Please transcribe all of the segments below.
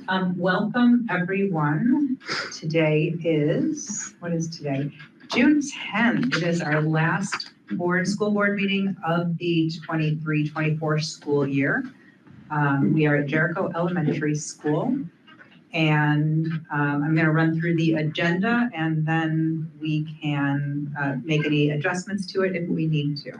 Welcome everyone. Today is, what is today? June 10th. It is our last school board meeting of the 23-24 school year. We are at Jericho Elementary School, and I'm going to run through the agenda, and then we can make any adjustments to it if we need to.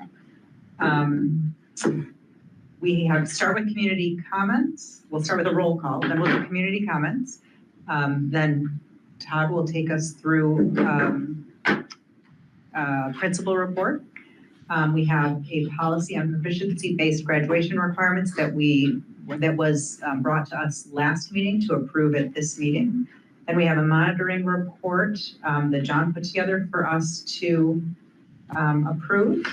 We have start with community comments. We'll start with a roll call, then we'll do community comments. Then Todd will take us through principal report. We have a policy on proficiency-based graduation requirements that was brought to us last meeting to approve at this meeting. Then we have a monitoring report that John put together for us to approve.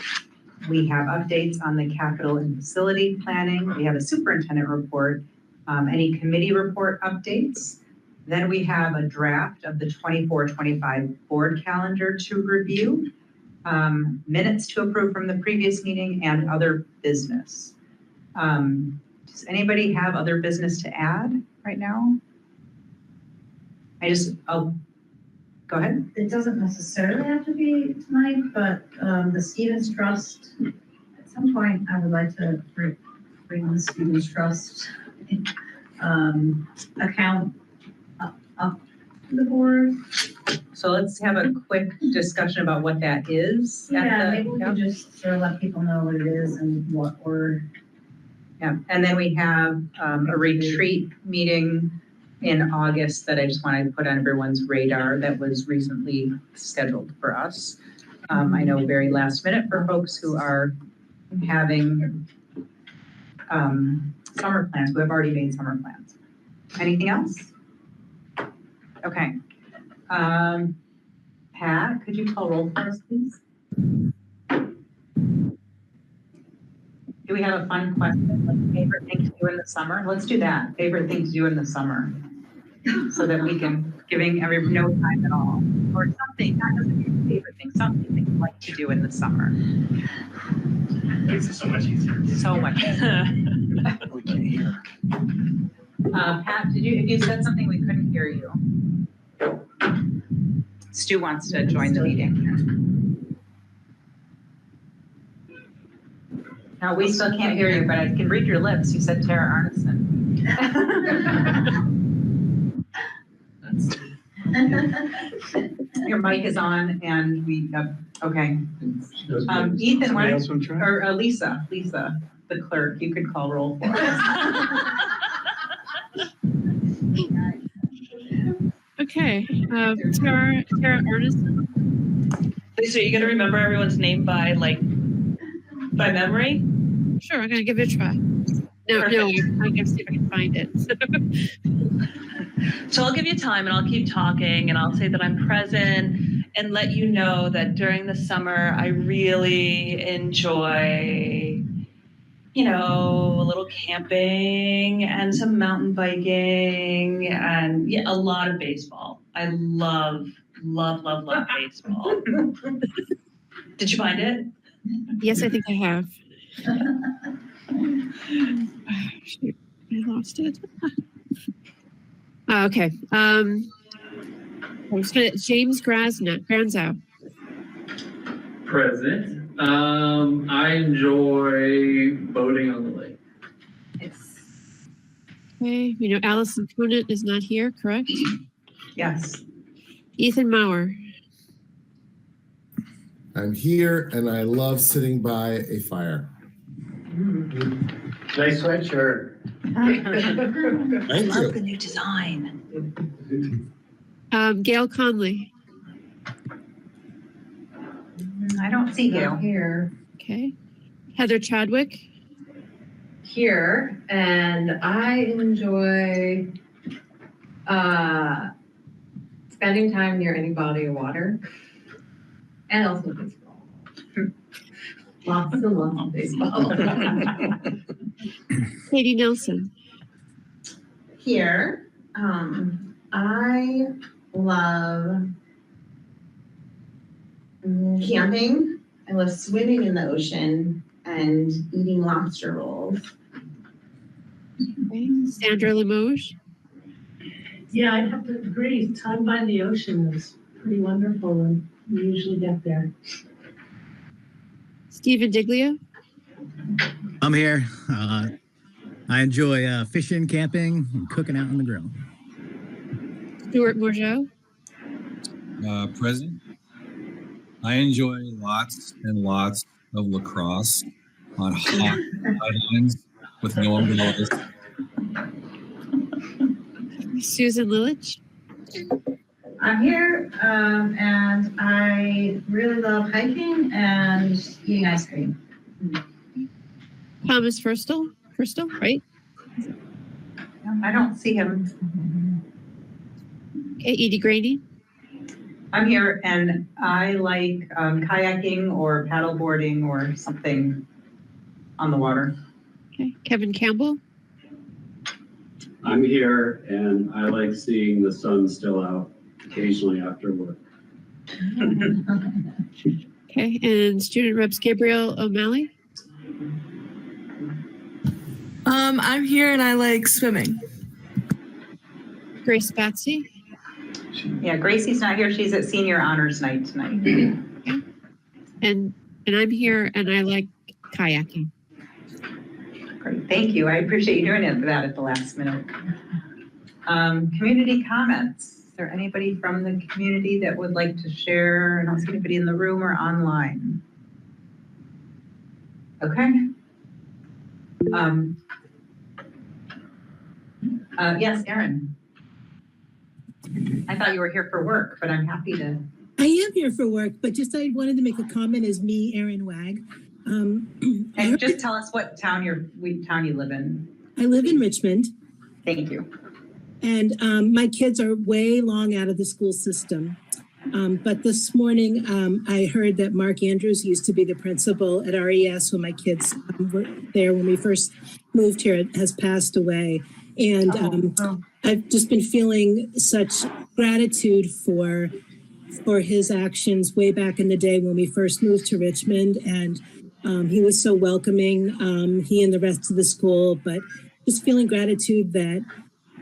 We have updates on the capital and facility planning. We have a superintendent report, any committee report updates. Then we have a draft of the 24-25 board calendar to review, minutes to approve from the previous meeting, and other business. Does anybody have other business to add right now? Go ahead. It doesn't necessarily have to be tonight, but the Stevens Trust, at some point, I would like to bring the Stevens Trust account up to the board. So let's have a quick discussion about what that is. Yeah, maybe we can just sort of let people know what it is and what we're. Yeah, and then we have a retreat meeting in August that I just wanted to put on everyone's radar that was recently scheduled for us. I know very last minute for folks who are having summer plans, who have already made summer plans. Anything else? Okay. Pat, could you call roll for us, please? Do we have a fun question, like favorite thing to do in the summer? Let's do that. Favorite thing to do in the summer, so that we can giving everyone no time at all, or something. That doesn't be your favorite thing. Something that you like to do in the summer. Makes it so much easier. So much. We can't hear. Pat, if you said something, we couldn't hear you. Stu wants to join the meeting. No, we still can't hear you, but I can read your lips. You said Tara Arneson. Your mic is on, and we okay. Ethan, why or Lisa, the clerk, you could call roll for us. Okay, Tara Arneson. Lisa, you gonna remember everyone's name by memory? Sure, I'm gonna give it a try. No, I guess if I can find it. So I'll give you time and I'll keep talking and I'll say that I'm present and let you know that during the summer, I really enjoy, a little camping and some mountain biking and a lot of baseball. I love baseball. Did you find it? Yes, I think I have. Shoot, I lost it. Okay. James Granzow. Present. I enjoy boating on the lake. Okay. Allison Conant is not here, correct? Yes. Ethan Maurer. I'm here and I love sitting by a fire. Nice sweatshirt. Thank Love you. the new design. Gail Conley. I don't see Gail. Here. Okay. Heather Chadwick. Here, and I enjoy spending time near any body of water, and also baseball. Lots and lots of baseball. Katie Nelson. Here, I love camping. I love swimming in the ocean and eating lobster rolls. Okay. Sandra Limoges. Yeah, I'd have to agree. Time by the ocean is pretty wonderful and we usually get there. Stephen Diglio, I'm here. I enjoy fishing, camping, and cooking out on the grill. Stuart Morgeau, Present. I enjoy lots and lots of lacrosse on hot sidelines with no umbrellas. Susan Lilich, I'm here, and I really love hiking and eating ice cream. Thomas Firstel, right? I don't see him. Okay, Edie Graney, I'm here and I like kayaking or paddleboarding or something on the water. okay, Kevin Campbell, I'm here and I like seeing the sun still out occasionally after work. okay, and student reps Gabrielle O'Malley, I'm here and I like swimming. Grace Batsey, Yeah, Gracie's not here. She's at senior honors night tonight. and I'm here and I like kayaking. Great, thank you. I appreciate you doing that at the last minute. Community comments. Is there anybody from the community that would like to share? I don't see anybody in the room or online. Okay. Yes, Erin. I thought you were here for work, but I'm happy to. I am here for work, but just I wanted to make a comment as me, Erin Wag. And just tell us what town you live in. I live in Richmond. Thank you. And my kids are way long out of the school system. But this morning, I heard that Mark Andrews used to be the principal at RES when my kids were there when we first moved here, has passed away. And I've just been feeling such gratitude for his actions way back in the day when we first moved to Richmond. And he was so welcoming, he and the rest of the school, but just feeling gratitude that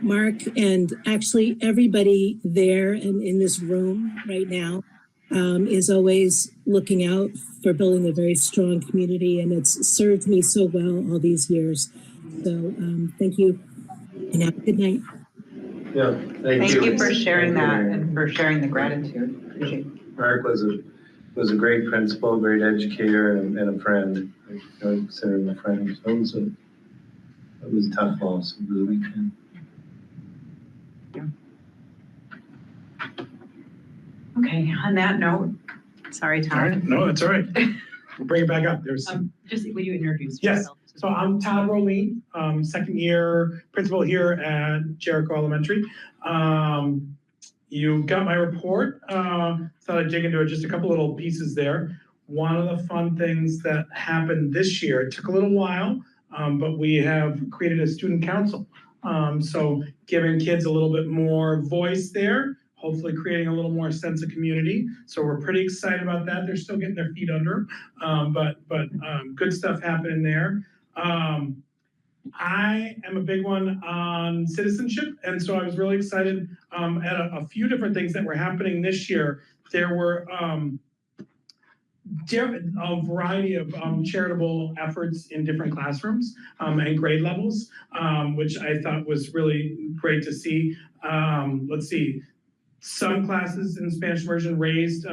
Mark and actually everybody there and in this room right now is always looking out for building a very strong community. And it's served me so well all these years. So thank you and have a good night. Yeah, Thank you for sharing that and for sharing the gratitude. Appreciate it. Mark was a great principal, great educator, and a friend. I consider him a friend. So it was a tough loss over the weekend. Okay, on that note, sorry, All right, Todd. no, that's all right. We'll bring it back up. There's Just, would you introduce Yes. yourself? So I'm Todd Rolene, second year principal here at Jericho Elementary. You got my report. Thought I'd dig into it, just a couple little pieces there. One of the fun things that happened this year, it took a little while, but we have created a student council. So giving kids a little bit more voice there, hopefully creating a little more sense of community. So we're pretty excited about that. They're still getting their feet under them, but good stuff happening there. I am a big one on citizenship, and so I was really excited at a few different things that were happening this year. There were a variety of charitable efforts in different classrooms and grade levels, which I thought was really great to see. Let's see. Some classes in Spanish immersion raised,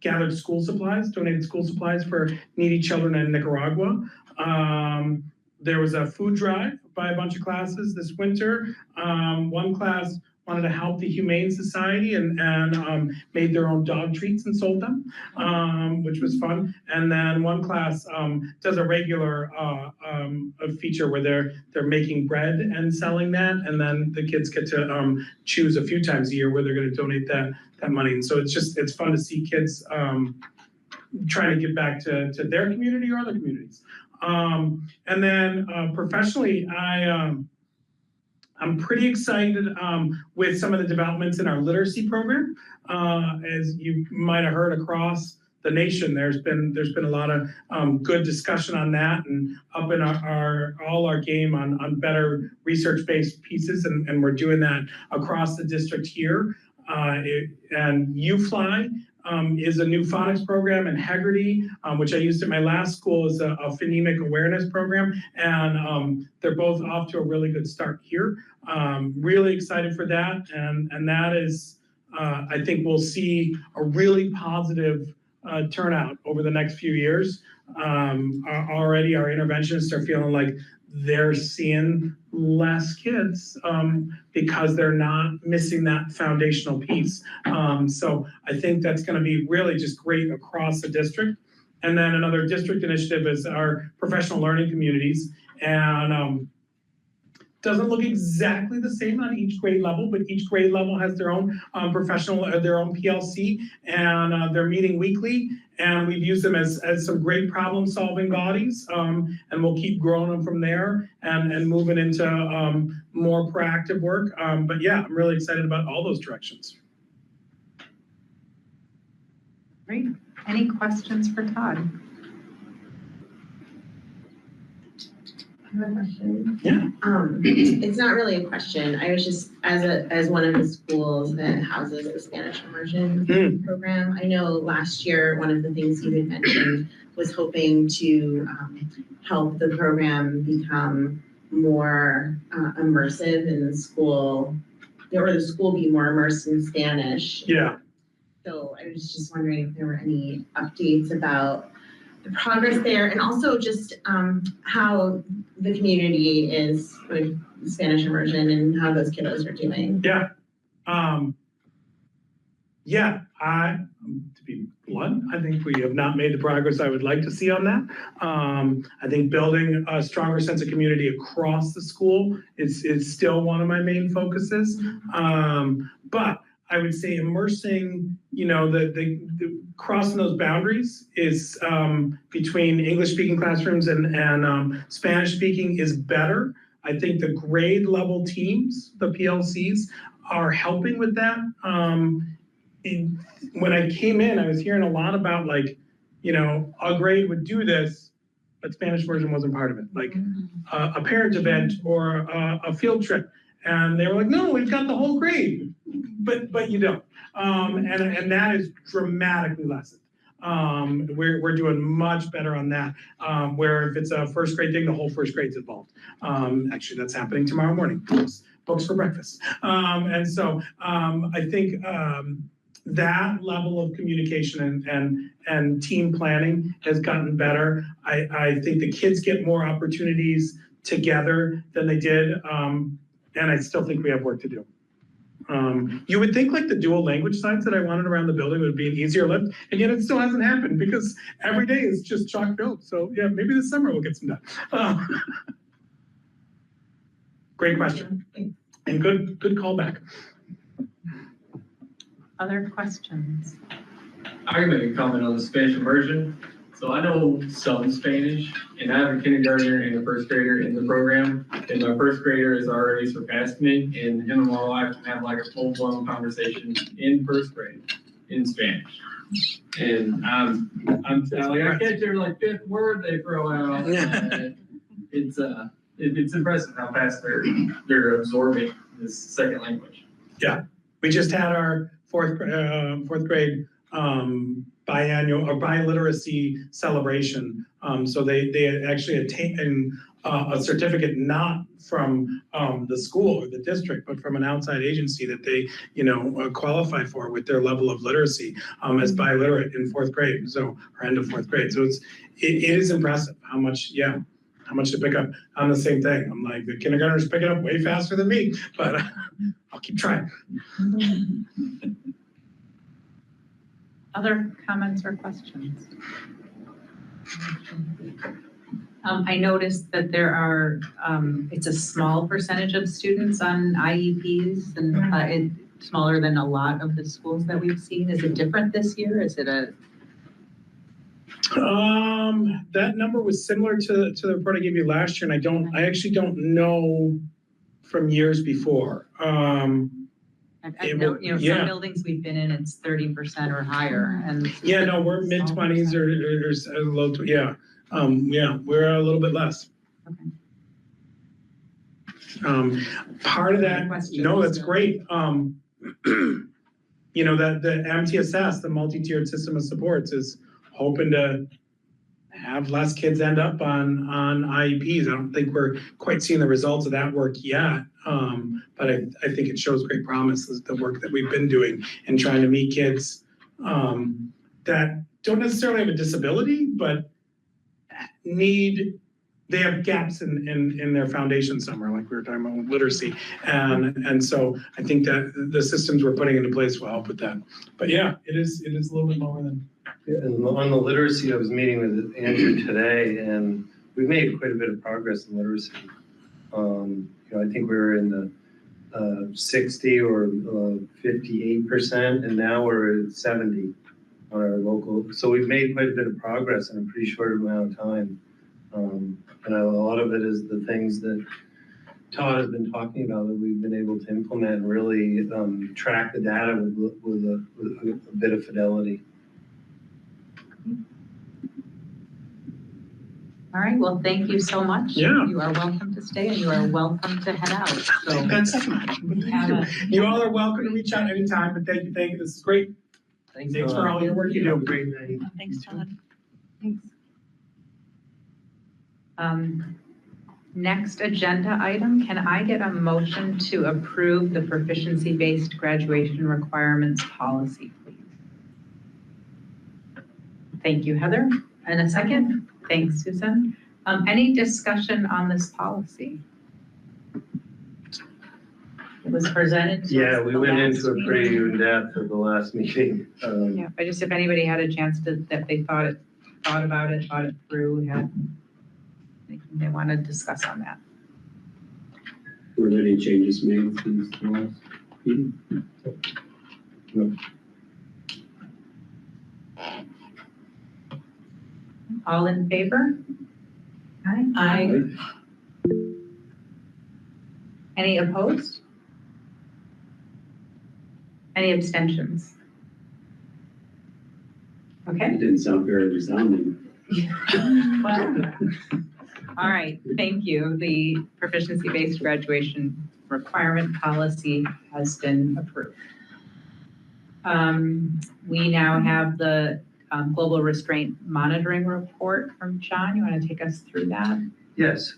gathered school supplies, donated school supplies for needy children in Nicaragua. There was a food drive by a bunch of classes this winter. One class wanted to help the Humane Society and made their own dog treats and sold them, which was fun. And then one class does a regular a feature where they're making bread and selling that, and then the kids get to choose a few times a year where they're going to donate that money. And so it's fun to see kids trying to give back to their community or other communities. And then professionally, I'm pretty excited with some of the developments in our literacy program. As you might have heard across the nation. There's been a lot of good discussion on that, and up in all our game on better research-based pieces, and we're doing that across the district here. And UFly is a new phonics program, and Heggerty, which I used at my last school, is a phonemic awareness program, and they're both off to a really good start here. Really excited for that, and that is, I think we'll see a really positive turnout over the next few years. Already our interventionists are feeling like they're seeing less kids because they're not missing that foundational piece. So I think that's going to be really just great across the district. And then another district initiative is our professional learning communities. And doesn't look exactly the same on each grade level, but each grade level has their own their own PLC, and they're meeting weekly. And we've used them as some great problem-solving bodies, and we'll keep growing them from there and moving into more proactive work. But yeah, I'm really excited about all those directions. Great. Any questions for Todd? I have a question. Yeah. It's not really a question. I was just, as one of the schools that houses the Spanish immersion program, I know last year, one of the things you had mentioned was hoping to help the program become more immersive in the school, or the school be more immersed in Spanish. Yeah. So I was just wondering if there were any updates about the progress there, and also just how the community is with Spanish immersion and how those kiddos are doing. Yeah. To be blunt, I think we have not made the progress I would like to see on that. I think building a stronger sense of community across the school is still one of my main focuses. But I would say immersing, the crossing those boundaries is between English-speaking classrooms and Spanish-speaking is better. I think the grade level teams, the PLCs, are helping with that. When I came in, I was hearing a lot about a grade would do this, but Spanish version wasn't part of it, like a parent event or a field trip. And they were like, no, we've got the whole grade, but you don't. And that is dramatically lessened. We're doing much better on that, where if it's a first grade thing, the whole first grade's involved. Actually, that's happening tomorrow morning, books for breakfast. And so I think that level of communication and team planning has gotten better. I think the kids get more opportunities together than they did. And I still think we have work to do. You would think like the dual language signs that I wanted around the building would be an easier lift, and yet it still hasn't happened because every day is just chock filled. So yeah, maybe this summer we'll get some done. Great question, and good callback. Other questions? I can make a comment on the Spanish immersion. So I know some Spanish, and I have a kindergartner and a first grader in the program, and my first grader has already surpassed me, and him and my wife can have like a full-blown conversation in first grade in Spanish. And I'm like, I catch every like fifth word they throw out. It's impressive how fast they're absorbing this second language. Yeah, we just had our fourth grade biannual or biliteracy celebration. So they actually attained a certificate not from the school or the district, but from an outside agency that they qualify for with their level of literacy as biliterate in fourth grade, so or end of fourth grade. So it is impressive how much to pick up on the same thing. I'm like, the kindergartners pick it up way faster than me, but I'll keep trying. Other comments or questions? I noticed that there are, it's a small percentage of students on IEPs, and it's smaller than a lot of the schools that we've seen. Is it different this year? Is it a? That number was similar to the report I gave you last year, and I actually don't know from years before. I know, you know, some buildings we've been in, it's 30% or higher, and. Yeah, no, we're mid-20s or low, yeah. We're a little bit less. Part of that, no, that's great. You know, that the MTSS, the multi-tiered system of supports, is hoping to have less kids end up on IEPs. I don't think we're quite seeing the results of that work yet. But I think it shows great promise, the work that we've been doing and trying to meet kids that don't necessarily have a disability, but they have gaps in their foundation somewhere, like we were talking about with literacy. And so I think that the systems we're putting into place will help with that. But yeah, it is a little bit lower than. Yeah, and on the literacy, I was meeting with Andrew today, and we've made quite a bit of progress in literacy. You know, I think we were in the 60 or 58%, and now we're at 70 on our local. So we've made quite a bit of progress in a pretty short amount of time. And a lot of it is the things that Todd has been talking about that we've been able to implement and really track the data with a bit of fidelity. All right, well, thank you so much. Yeah. You are welcome to stay and you are welcome to head out. So You all are welcome to reach out anytime, but thank you. This is great. Thanks for all your work you do. Great night. Thanks, Todd. Thanks. Next agenda item, can I get a motion to approve the proficiency-based graduation requirements policy, please? Thank you, Heather. And a second? Thanks, Susan. Any discussion on this policy? It was presented to Yeah, us we the went last into it pretty meeting. in depth at the last meeting. Yeah, but just if anybody had a chance that they thought about it, thought it through, they want to discuss on that. Were there any changes made since the last meeting? No. All in favor? Aye. Aye. Any opposed? Any abstentions? Okay. It didn't sound very resounding. Well, all right, thank you. The proficiency-based graduation requirement policy has been approved. We now have the Global Restraint Monitoring Report from John. You want to take us through that? Yes,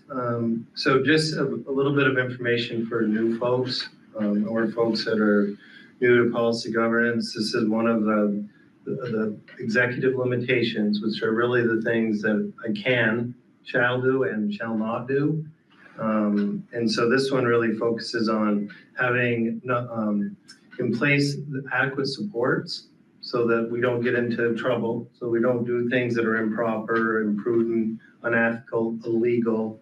so just a little bit of information for new folks or folks that are new to policy governance. This is one of the executive limitations, which are really the things that I shall do and shall not do. And so this one really focuses on having in place the adequate supports so that we don't get into trouble, so we don't do things that are improper, imprudent, unethical, illegal.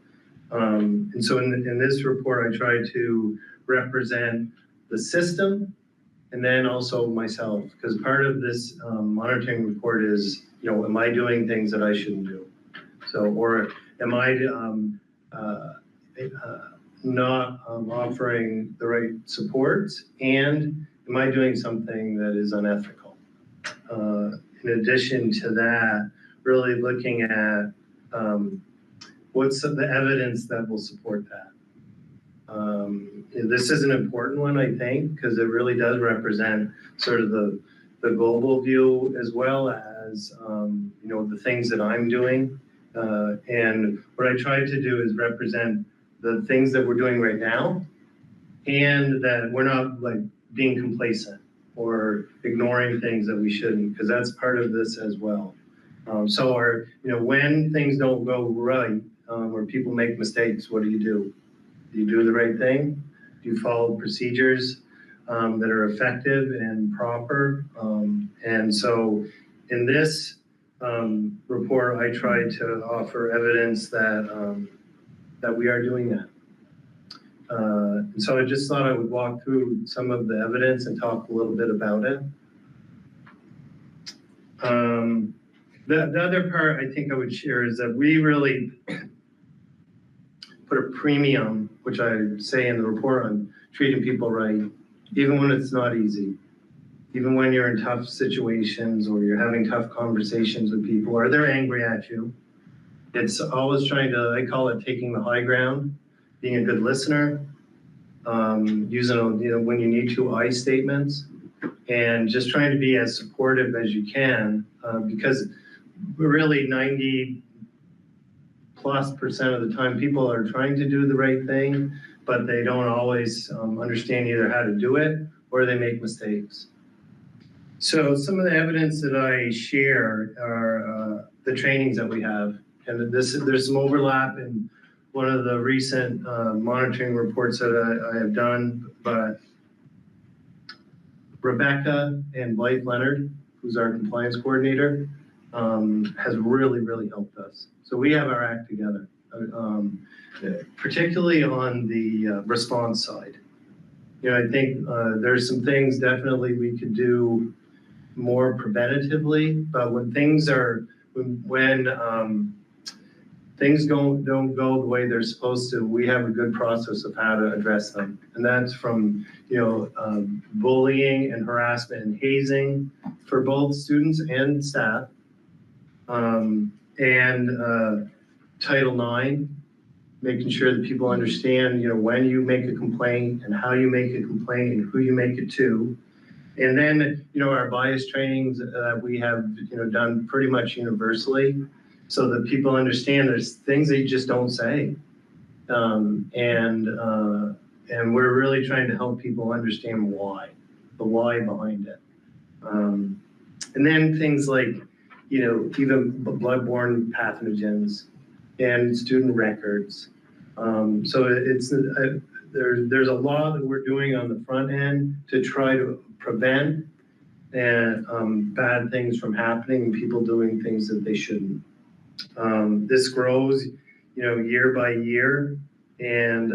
And so in this report, I try to represent the system and then also myself, because part of this monitoring report is, am I doing things that I shouldn't do? So, or am I not offering the right supports, and am I doing something that is unethical? In addition to that, really looking at what's the evidence that will support that. This is an important one, I think, because it really does represent sort of the global view as well as, the things that I'm doing. And what I try to do is represent the things that we're doing right now, and that we're not like being complacent or ignoring things that we shouldn't, because that's part of this as well. So when things don't go right, or people make mistakes, what do? Do you do the right thing? Do you follow procedures that are effective and proper? And so in this report, I try to offer evidence that that we are doing that. And so I just thought I would walk through some of the evidence and talk a little bit about it. The other part I think I would share is that we really put a premium, which I say in the report, on treating people right. even when it's not easy, even when you're in tough situations or you're having tough conversations with people or they're angry at you. It's always trying to, I call it taking the high ground, being a good listener, using, when you need to, I statements, and just trying to be as supportive as you can, because really 90+% of the time people are trying to do the right thing, but they don't always understand either how to do it or they make mistakes. So some of the evidence that I share are the trainings that we have. And there's some overlap in one of the recent monitoring reports that I have done, but Rebecca and Blythe Leonard, who's our compliance coordinator, has really, really helped us. So we have our act together, particularly on the response side. I think there's some things definitely we could do more preventatively, but when things things don't go the way they're supposed to, we have a good process of how to address them. And that's from, bullying and harassment and hazing for both students and staff. And Title IX, making sure that people understand, when you make a complaint and how you make a complaint and who you make it to. And then, our bias trainings that we have, done pretty much universally so that people understand there's things that you just don't say. And we're really trying to help people understand why, the why behind it. And then things like, even bloodborne pathogens and student records. So there's a lot that we're doing on the front end to try to prevent bad things from happening and people doing things that they shouldn't. This grows, year by year. And,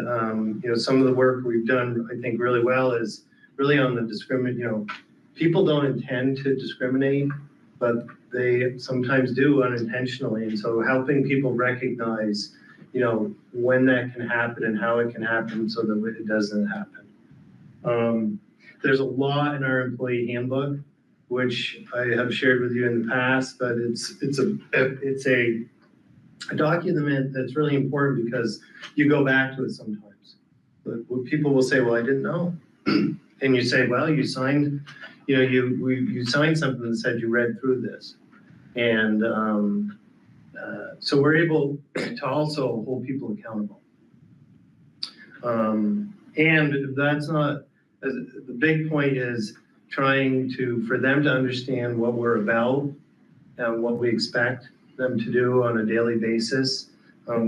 some of the work we've done, I think really well is really on the discriminate, people don't intend to discriminate, but they sometimes do unintentionally. And so helping people recognize, when that can happen and how it can happen so that it doesn't happen. There's a lot in our employee handbook, which I have shared with you in the past, but it's a document that's really important because you go back to it sometimes. But people will say, well, I didn't know. And you say, well, you signed, you signed something that said you read through this. And so we're able to also hold people accountable. And that's not, the big point is trying for them to understand what we're about and what we expect them to do on a daily basis,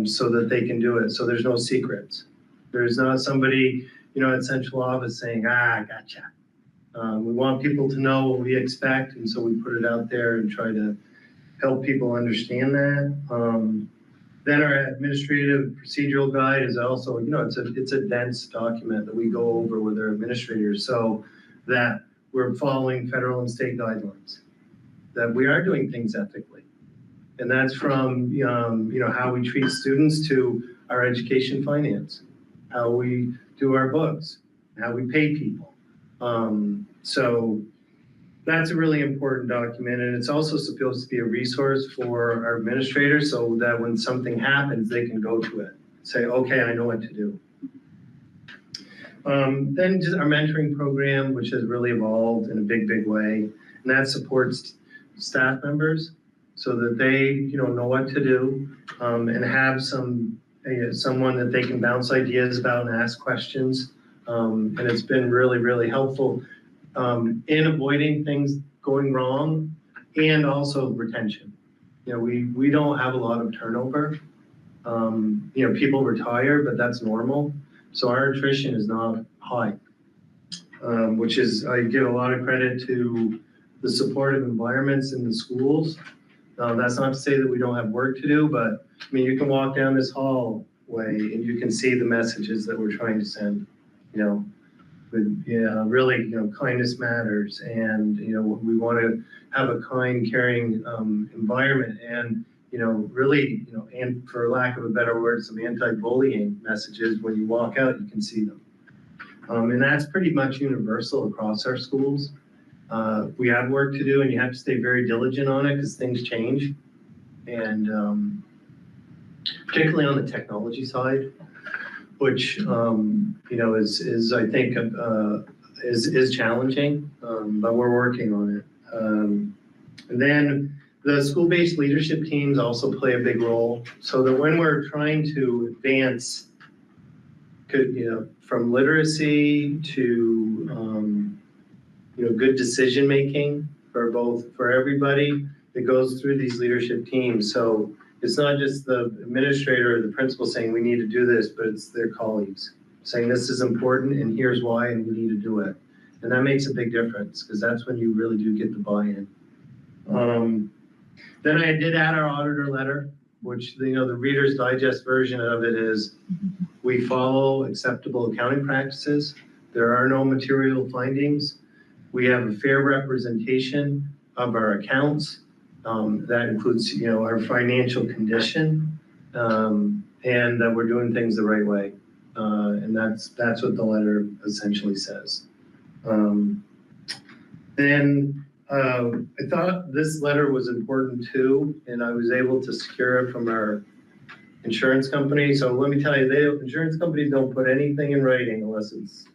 so that they can do it. So there's no secrets. There's not somebody, at central office saying, gotcha. We want people to know what we expect. And so we put it out there and try to help people understand that. Then our administrative procedural guide is also, it's a dense document that we go over with our administrators so that we're following federal and state guidelines, that we are doing things ethically. And that's from, how we treat students to our education finance, how we do our books, how we pay people. So that's a really important document. And it's also supposed to be a resource for our administrators so that when something happens, they can go to it, say, okay, I know what to do. Then just our mentoring program, which has really evolved in a big, big way. And that supports staff members so that they, know what to do, and have someone that they can bounce ideas about and ask questions. And it's been really, really helpful in avoiding things going wrong and also retention. We don't have a lot of turnover. People retire, but that's normal. So our attrition is not high, which is, I give a lot of credit to the supportive environments in the schools. That's not to say that we don't have work to do, but you can walk down this hallway and you can see the messages that we're trying to send, with, really, kindness matters. And, we want to have a kind, caring environment and, really, and for lack of a better word, some anti-bullying messages. When you walk out, you can see them. And that's pretty much universal across our schools. We have work to do and you have to stay very diligent on it because things change. And particularly on the technology side, which, is I think, is challenging, but we're working on it. And then the school-based leadership teams also play a big role, so that when we're trying to advance, from literacy to, good decision-making for everybody, it goes through these leadership teams. So it's not just the administrator or the principal saying we need to do this, but it's their colleagues saying this is important and here's why and we need to do it. And that makes a big difference because that's when you really do get the buy-in. Then I did add our auditor letter, which, the Reader's Digest version of it is we follow acceptable accounting practices. There are no material findings. We have a fair representation of our accounts. That includes, our financial condition, and that we're doing things the right way. And that's what the letter essentially says. Then I thought this letter was important too, and I was able to secure it from our insurance company. So let me tell you, insurance companies don't put anything in writing unless it's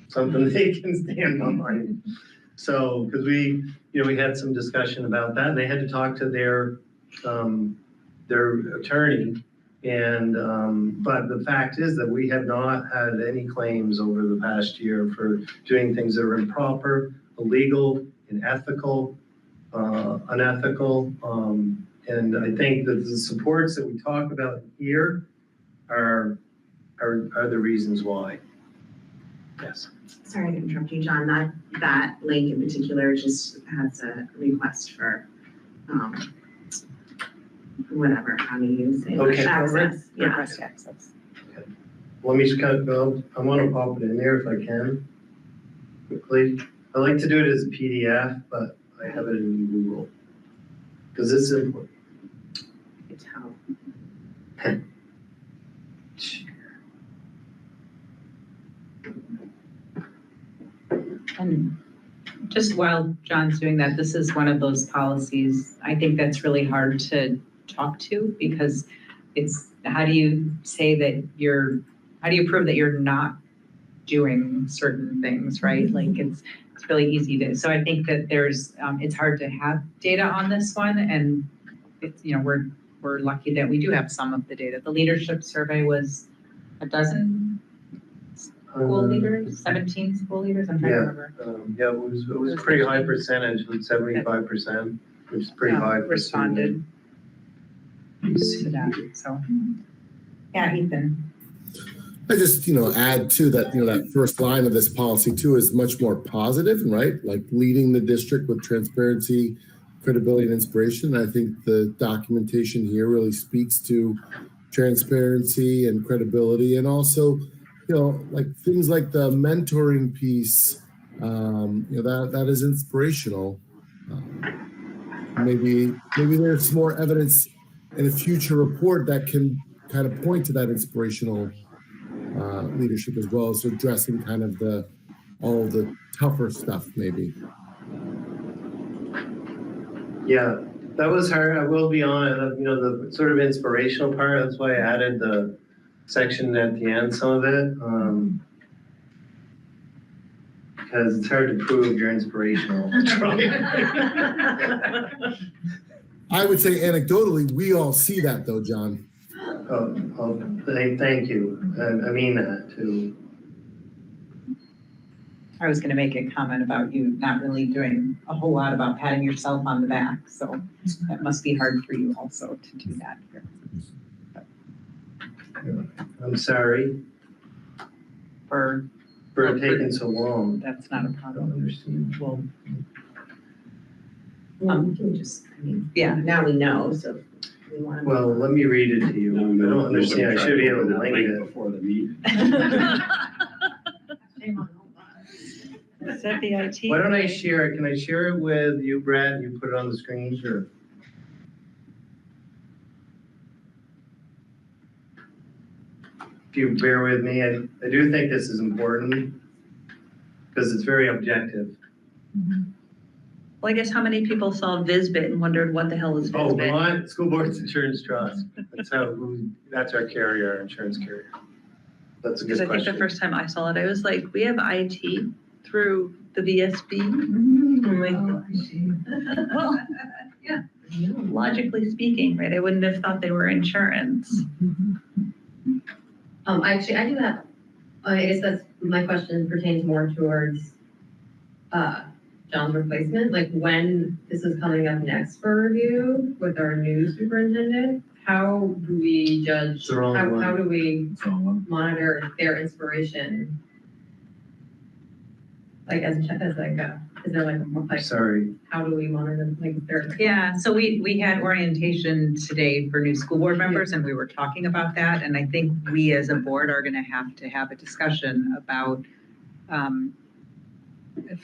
something they can stand behind. So, because we had some discussion about that. They had to talk to their attorney, and but the fact is that we have not had any claims over the past year for doing things that are improper, illegal, unethical. And I think that the supports that we talk about here are the reasons why. Yes. Sorry to interrupt you, John. That link in particular just has a request for whatever, how do you say it? Okay. Access. Yeah. Request access. Okay. Let me just go. I want to pop it in there if I can quickly. I like to do it as a PDF, but I have it in Google because it's important. It's how. And just while John's doing that, this is one of those policies, I think that's really hard to talk to because it's, how do you say that how do you prove that you're not doing certain things, right? Like it's really easy to, so I think that it's hard to have data on this one, and it's, we're lucky that we do have some of the data. The leadership survey was a dozen school leaders, 17 school leaders, I'm trying to remember. It was pretty high percentage, like 75%, which is pretty high. Responded to that, so. Yeah, Ethan. I just, add to that, that first line of this policy too is much more positive, right? Like leading the district with transparency, credibility, and inspiration. I think the documentation here really speaks to transparency and credibility, and also, like things like the mentoring piece, that is inspirational. Maybe there's more evidence in a future report that can kind of point to that inspirational leadership as well as addressing kind of all the tougher stuff maybe. Yeah, that was hard. I will be honest, the sort of inspirational part, that's why I added the section at the end, some of it, because it's hard to prove you're inspirational. I would say anecdotally, we all see that though, John. Thank you. I mean that too. I was going to make a comment about you not really doing a whole lot about patting yourself on the back, so that must be hard for you also to do that here. I'm sorry for taking so long. That's not a problem. I don't understand. Well, we can just, now we know, so we want to. Well, let me read it to you. I don't understand. I should be able to link it before the meeting. Is that the IT? Why don't I share it? Can I share it with you, Brad, and you put it on the screen? Sure. if you bear with me, I do think this is important because it's very objective. Well, I guess how many people saw VSBA and wondered what the hell is Oh, VSBA? what? School Board's Insurance Trust. That's our carrier, our insurance carrier. That's a Because good I think the question. first time I saw it, I was like, we have IT through the VSB. I'm like, Oh, I see. well, yeah, logically speaking, right? I wouldn't have thought they were insurance. Actually, I do have, I guess that's, my question pertains more towards, John's replacement, like when this is coming up next for review with our new superintendent, how do we judge, It's the wrong one. how do we monitor their inspiration? Like is there like, Sorry. how do we monitor, like their? Yeah, so we had orientation today for new school board members and we were talking about that. And I think we as a board are gonna have to have a discussion about,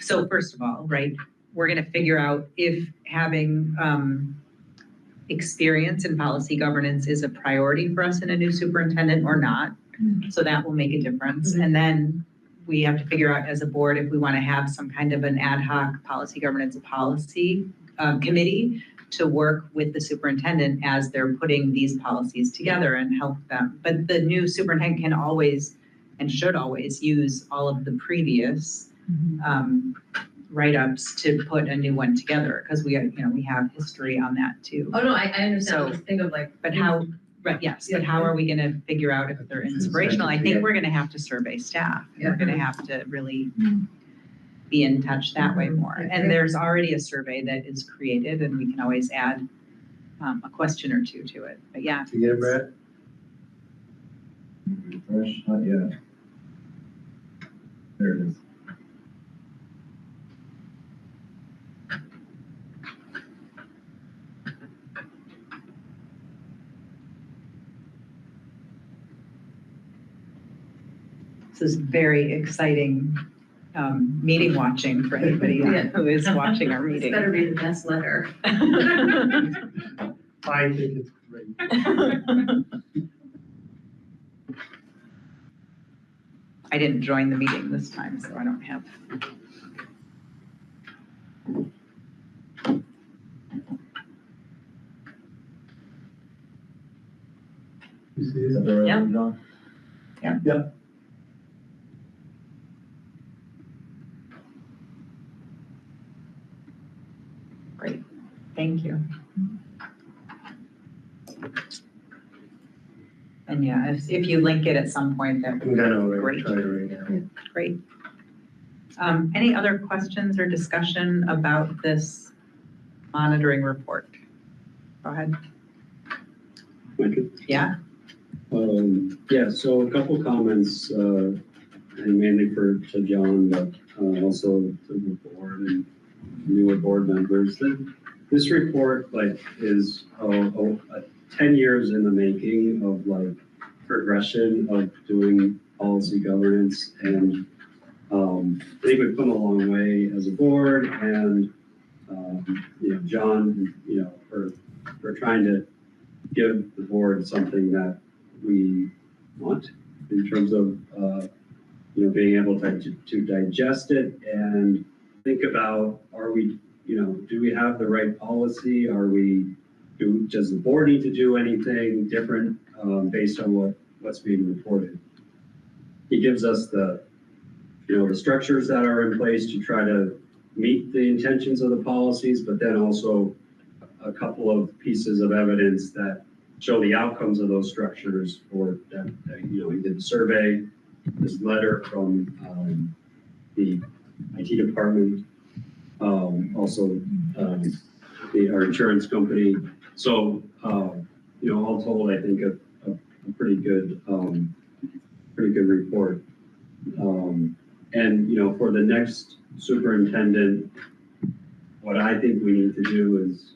so first of all, right, we're gonna figure out if having experience in policy governance is a priority for us in a new superintendent or not. So that will make a difference. And then we have to figure out as a board if we want to have some kind of an ad hoc policy governance policy committee to work with the superintendent as they're putting these policies together and help them. But the new superintendent can always and should always use all of the previous write-ups to put a new one together because we have history on that too. Oh, no, I understand, So- I just think of like. But how, right, yes, but how are we gonna figure out if they're inspirational? I think we're gonna have to survey staff. We're gonna have to really be in touch that way more. And there's already a survey that is created and we can always add a question or two to it. But yeah. Did you get it, Brett? Refresh, not yet. There it is. This is very exciting meeting watching for anybody who is watching our This meeting. better be the best letter. I think it's great. I didn't join the meeting this time, so I don't have. You see, is that the right Yeah. one, John? Yeah. Yep. Great, thank you. And yeah, if you link it at some point, that I'm would gonna be great. try to right now. Great. Any other questions or discussion about this monitoring report? Go ahead. Yeah, Yeah, so a couple comments, and mainly to John, but also to the board and newer board members. This report is 10 years in the making of progression of doing policy governance, and I think we've come a long way as a board, and John, for trying to give the board something that we want in terms of being able to digest it and think about, do we have the right policy? Does the board need to do anything different based on what's being reported? He gives us the structures that are in place to try to meet the intentions of the policies, but then also a couple of pieces of evidence that show the outcomes of those structures, or that he did the survey, this letter from the IT department, also our insurance company. So all told, I think a pretty good report. And for the next superintendent, what I think we need to do is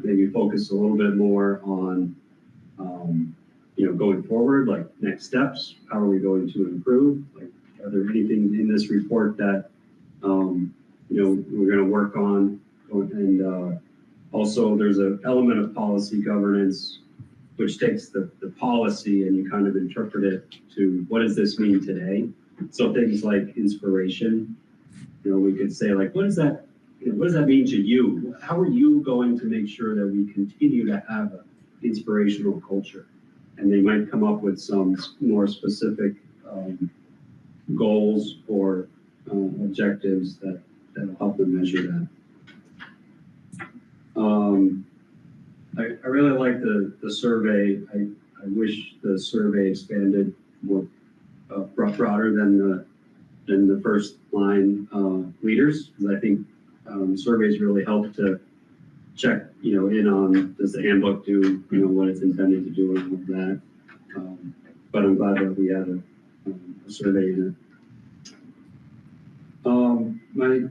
maybe focus a little bit more on going forward, like next steps. How are we going to improve? Are there anything in this report that we're going to work on? And also, there's an element of policy governance which takes the policy and you kind of interpret it to what does this mean today? So things like inspiration, we could say like, what does that mean to you? How are you going to make sure that we continue to have an inspirational culture? And they might come up with some more specific goals or objectives that will help them measure that. I really like the survey. I wish the survey expanded more broader than the first line leaders, because I think surveys really help to check, in on, does the handbook do, what it's intended to do and all of that. But I'm glad that we had a survey in it. My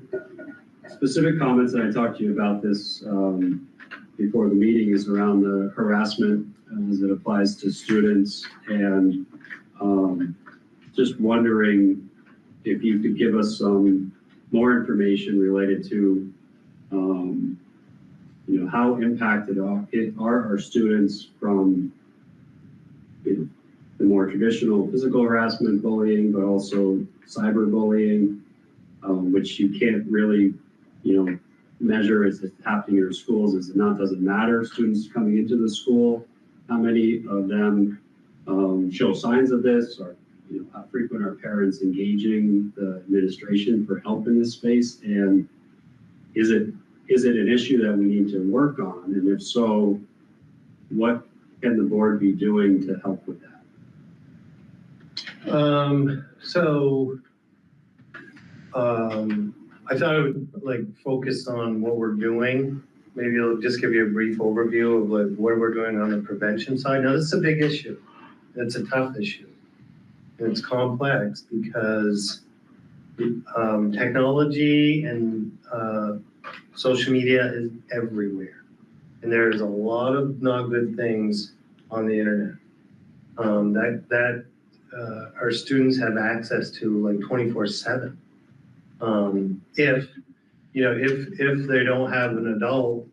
specific comments that I talked to you about this before the meeting is around the harassment as it applies to students, and just wondering if you could give us some more information related to how impacted are our students from the more traditional physical harassment, bullying, but also cyberbullying, which you can't really, measure is it happening in your schools, is it not, doesn't matter. Students coming into the school, how many of them show signs of this, or how frequent are parents engaging the administration for help in this space, and is it an issue that we need to work on, and if so, what can the board be doing to help with that? I thought I would focus on what we're doing. Maybe I'll just give you a brief overview of what we're doing on the prevention side. Now, this is a big issue. It's a tough issue. And it's complex because technology and social media is everywhere. And there's a lot of not good things on the internet that our students have access to 24/7. If they don't have an adult,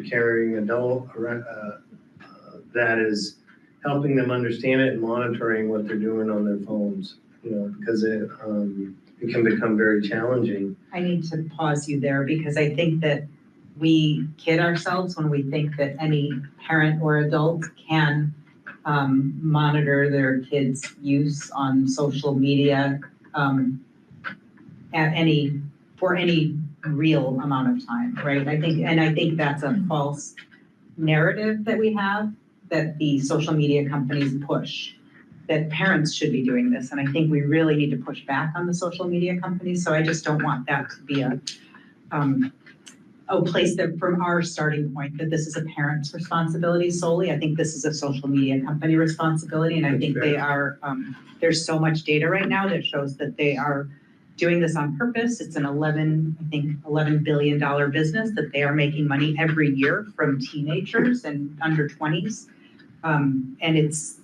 carrying adult that is helping them understand it and monitoring what they're doing on their phones, because it can become very challenging. I need to pause you there because I think that we kid ourselves when we think that any parent or adult can monitor their kids' use on social media for any real amount of time, right? I think that's a false narrative that we have, that the social media companies push, that parents should be doing this. And I think we really need to push back on the social media companies. So I just don't want that to be a place that from our starting point, that this is a parent's responsibility solely. I think this is a social media company responsibility. And I think they are, there's so much data right now that shows that they are doing this on purpose. It's an $11 billion business that they are making money every year from teenagers and under 20s. And it's,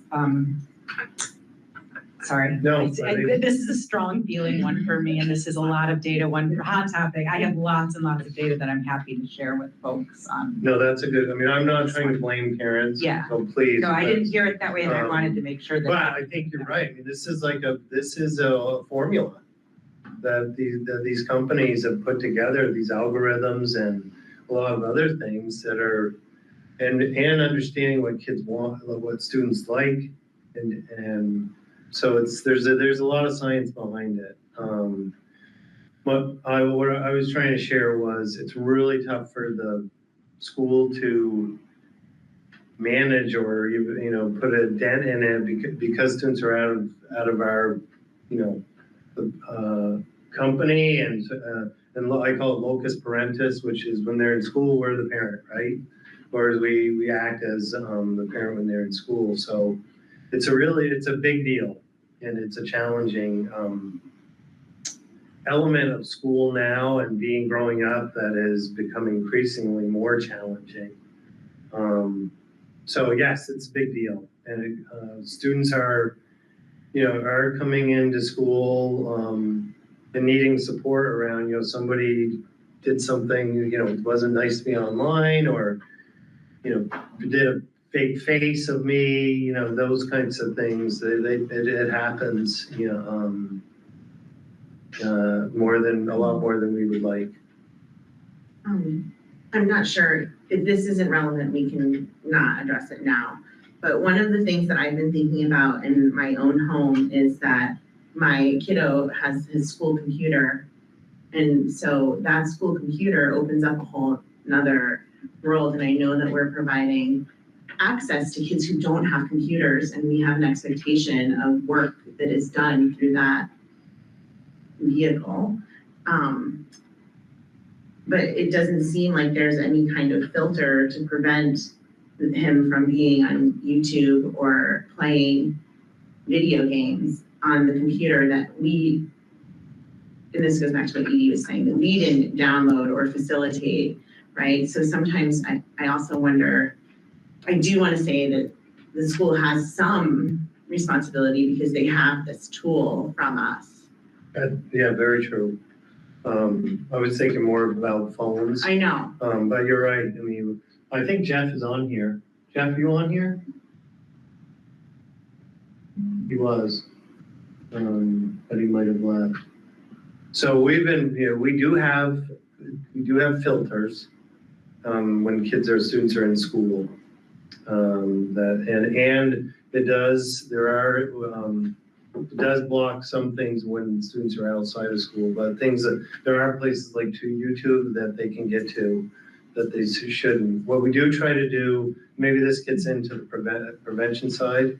sorry. No, this is a strong feeling one for me, and this is a lot of data, one hot topic. I have lots and lots of data that I'm happy to share with folks on. No, that's a good, I'm not trying to blame parents. Yeah. So please. No, I didn't hear it that way, and I wanted to make sure that. But I think you're right. This is a formula that these companies have put together, these algorithms and a lot of other things that are, and understanding what kids want, what students like, and so there's a lot of science behind it. What I was trying to share was it's really tough for the school to manage or put a dent in it because students are out of our company, and I call it locus parentis, which is when they're in school, we're the parent, right? Whereas we act as the parent when they're in school. So it's a big deal, and it's a challenging element of school now, and growing up that is becoming increasingly more challenging. So yes, it's a big deal, and students are coming into school and needing support around, somebody did something, it wasn't nice to me online, or, did a fake face of me, you know, those kinds of things. It happens, you know, a lot more than we would like. I'm not sure if this isn't relevant, we can not address it now. But one of the things that I've been thinking about in my own home is that my kiddo has his school computer. And so that school computer opens up a whole another world. And I know that we're providing access to kids who don't have computers, and we have an expectation of work that is done through that vehicle. But it doesn't seem like there's any kind of filter to prevent him from being on YouTube or playing video games on the computer that we, and this goes back to what Edie was saying, that we didn't download or facilitate, right? So sometimes I also wonder, I do want to say that the school has some responsibility because they have this tool from us. Yeah, very true. I was thinking more about phones. I know. But you're right. I mean, I think Jeff is on here. Jeff, you on here? He was, but he might have left. So we've been, you know, we do have filters when students are in school. It does block some things when students are outside of school, but there are places like YouTube that they can get to that they shouldn't. What we do try to do, maybe this gets into the prevention side.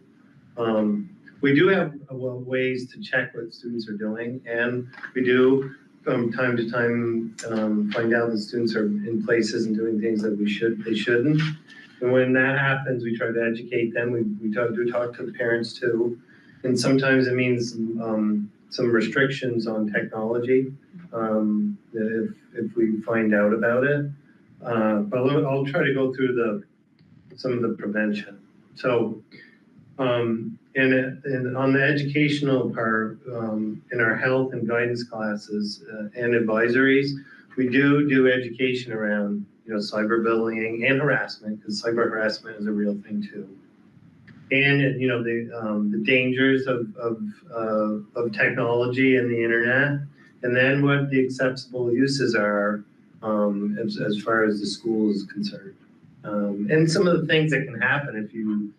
We do have ways to check what students are doing, and we do from time to time find out that students are in places and doing things that they shouldn't. And when that happens, we try to educate them. We talk to the parents too. And sometimes it means some restrictions on technology if we find out about it. But I'll try to go through some of the prevention. So, and on the educational part, in our health and guidance classes and advisories, we do education around, you know, cyberbullying and harassment, because cyber harassment is a real thing too. And, you know, the dangers of technology and the internet, and then what the acceptable uses are as far as the school is concerned. And some of the things that can happen if you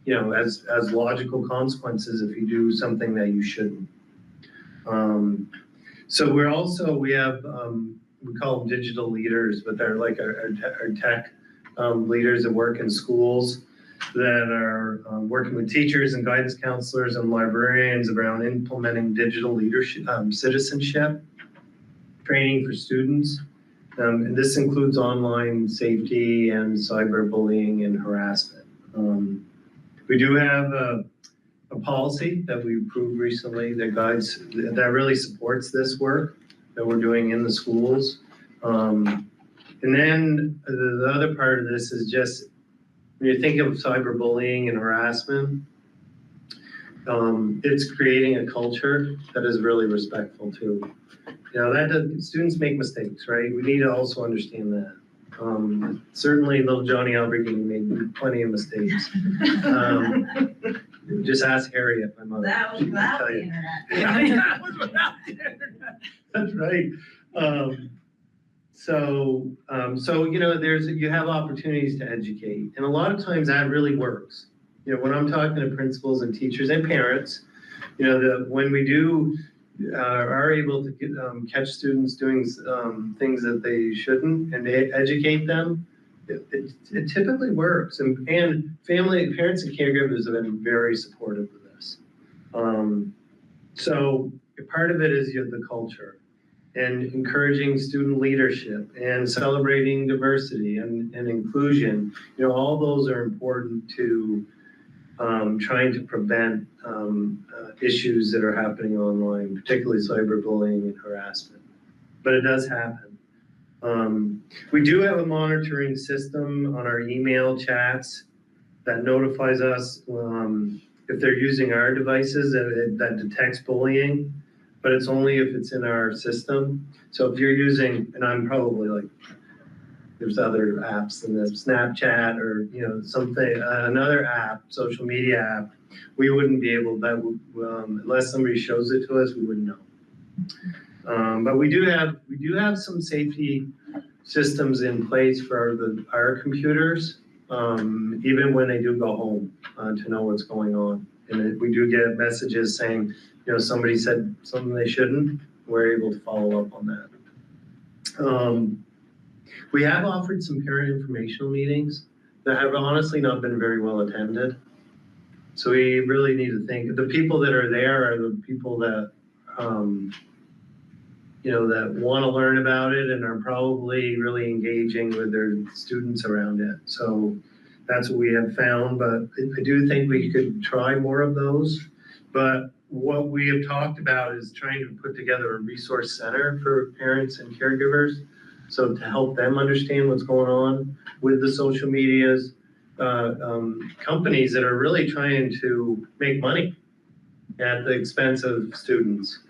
know, as logical consequences if you do something that you shouldn't. So we have, we call them digital leaders, but they're like our tech leaders that work in schools that are working with teachers and guidance counselors and librarians around implementing digital leadership, citizenship, training for students. And this includes online safety and cyberbullying and harassment. We do have a policy that we approved recently that really supports this work that we're doing in the schools. And then the other part of this is just, when you think of cyberbullying and harassment, it's creating a culture that is really respectful too. You know, students make mistakes, right? We need to also understand that. Certainly little Johnny Alberghini made plenty of mistakes. Just ask Harriet, my mother. That was without the internet. Yeah, that was without the internet. That's right. So you know, you have opportunities to educate, and a lot of times that really works. You know, when I'm talking to principals and teachers and parents, you know, when we are able to catch students doing things that they shouldn't and educate them, it typically works. And parents and caregivers have been very supportive of this. So part of it is the culture and encouraging student leadership and celebrating diversity and inclusion. You know, all those are important to trying to prevent issues that are happening online, particularly cyberbullying and harassment. But it does happen. We do have a monitoring system on our email chats that notifies us if they're using our devices that detects bullying, but it's only if it's in our system. So if you're using, and I'm probably like there's other apps in this, Snapchat or, you know, something, another app, social media app, we wouldn't be able, unless somebody shows it to us, we wouldn't know. But we do have some safety systems in place for our computers, even when they do go home, to know what's going on. And we do get messages saying, you know, somebody said something they shouldn't, we're able to follow up on that. We have offered some parent informational meetings that have honestly not been very well attended. So we really need to think, the people that are there are the people that, you know, that want to learn about it and are probably really engaging with their students around it. So that's what we have found, but I do think we could try more of those. But what we have talked about is trying to put together a resource center for parents and caregivers. So to help them understand what's going on with the social medias, companies that are really trying to make money at the expense of students